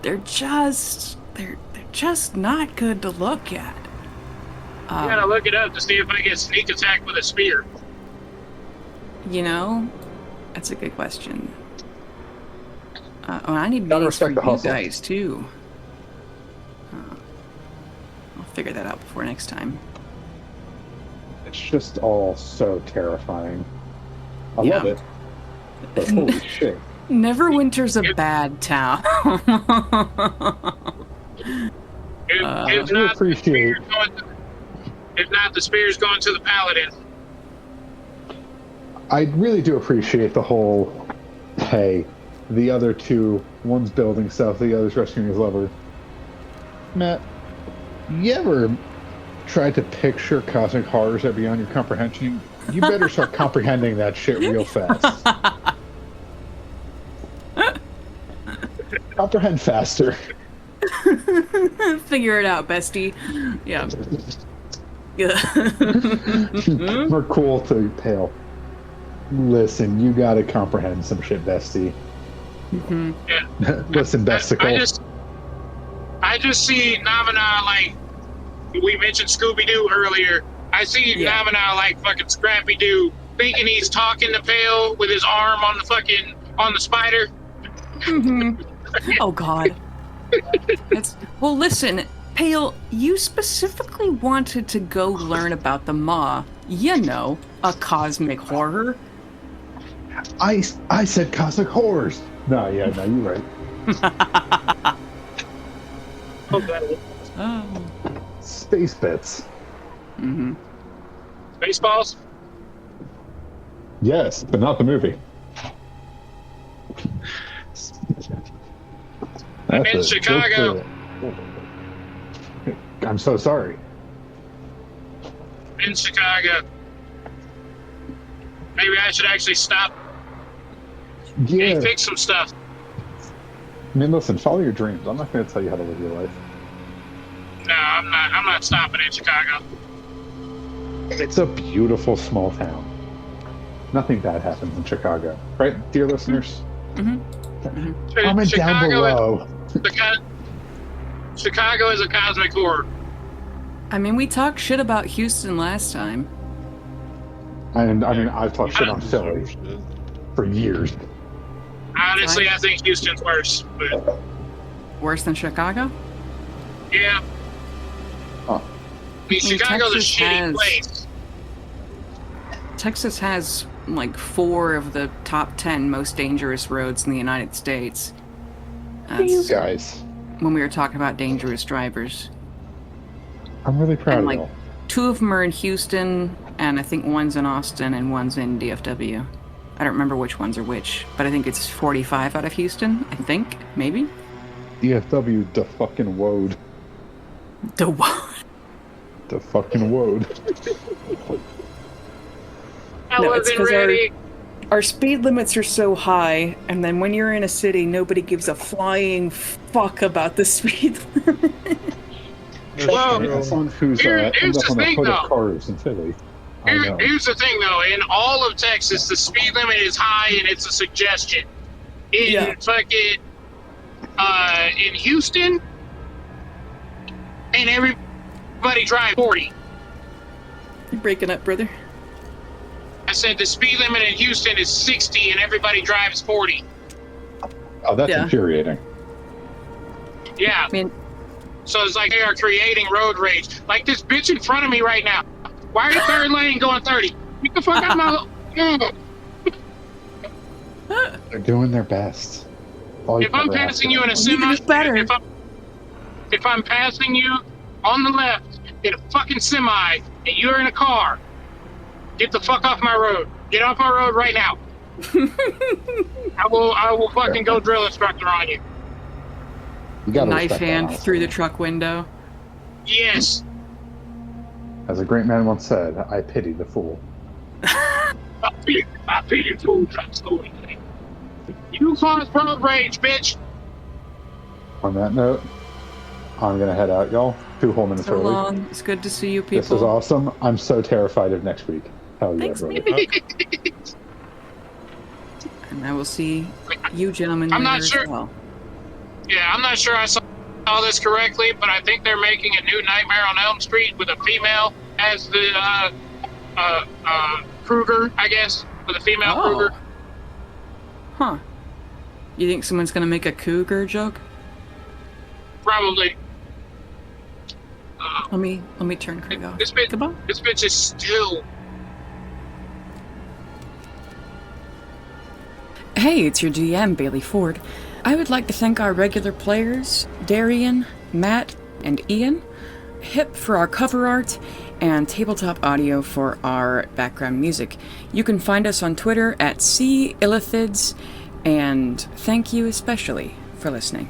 They're just not good to look at. I gotta look it up to see if I get sneak attack with a spear. You know, that's a good question. I need Gotta meetings for respect the you hustle. guys, too. I'll figure that out before next time. It's just all so terrifying. I Yeah. love it. But holy shit. Neverwinter's a bad town. If do appreciate- the spear's going to the paladin. I really do appreciate the whole, hey, the other two, one's building stuff, the other's rescuing his lover. Matt, you ever tried to picture cosmic horrors that are beyond your comprehension? You better start comprehending that shit real fast. Comprehend faster. Figure it out, bestie. Yeah. We're cool to Pale. Listen, you gotta comprehend some shit, bestie. Mm-hmm. Yeah. Listen, besticle. I just see Namina like we mentioned Scooby-Doo earlier. I see Namina like fucking Scrappy-Doo thinking he's talking to Pale with his arm on the spider. Mm-hmm. Oh God. Well, listen, Pale, you specifically wanted to go learn about the Maw. You know, a cosmic horror. I said cosmic horrors. No, you're right. Oh. Space bits. Mm-hmm. Spaceballs? Yes, but not the movie. I'm in Chicago. I'm so sorry. In Chicago. Maybe I should actually stop Yeah. and fix some stuff. I mean, listen, follow your dreams. I'm not going to tell you how to live your life. No, I'm not stopping in Chicago. It's a beautiful small town. Nothing bad happens in Chicago, right, dear listeners? Mm-hmm. Comment down below. Chicago is a cosmic horror. I mean, we talked shit about Houston last time. And I mean, I've talked shit on Philly for years. Honestly, I think Houston's worse. But Worse than Chicago? yeah. Huh. I mean, Chicago's a Texas shitty has- place. Texas has like 4 of the top 10 most dangerous roads in the United States. You That's guys. when we were talking about dangerous drivers. I'm really proud And of like y'all. 2 of them are in Houston, and I think one's in Austin and one's in DFW. I don't remember which ones are which, but I think it's 45 out of Houston. I think, maybe. DFW, the fucking woad. The what? The fucking woad. I No, it's wasn't 'cause ready. Our speed limits are so high, and then when you're in a city, nobody gives a flying fuck about the speed limit. Well, As someone who's here's ends up the on the thing, hood though. of cars in Philly, I know. Here's the thing, though. In all of Texas, the speed limit is high, and it's a suggestion. In fucking in Houston, and everybody drive 40. You're breaking up, brother. I said the speed limit in Houston is 60, and everybody drives 40. Oh, that's Yeah. infuriating. Yeah. I mean, So it's like they are creating road rage. Like this bitch in front of me right now. Why are you third lane going 30? Get the fuck out of my... They're doing their best. All you If I'm ever ask passing you in a for. semi... do better. If I'm passing you on the left in a fucking semi and you're in a car, get the fuck off my road. Get off my road right now. I will fucking go drill instructor on you. You gotta knife respect that, hand honestly. through the truck window. Yes. As a great man once said, I pity the fool. I pity you fool truck schooling thing. You caused road rage, bitch. On that note, I'm gonna head out, y'all. 2 whole minutes So early. long. It's good to see you people. This is awesome. I'm so terrified of next week. Hell yeah, Thanks, brother. baby. And I will see you gentlemen I'm not later sure. as well. Yeah, I'm not sure I saw this correctly, but I think they're making a new Nightmare on Elm Street with a female as the Kruger, I guess. with a female Oh. cougar. Huh. You think someone's gonna make a cougar joke? Probably. Let me turn Craig off. This Goodbye. bitch is still. Hey, it's your GM, Bailey Ford. I would like to thank our regular players, Darian, Matt, and Ian, Hip for our cover art, and Tabletop Audio for our background music. You can find us on Twitter at @Illithids, and thank you especially for listening.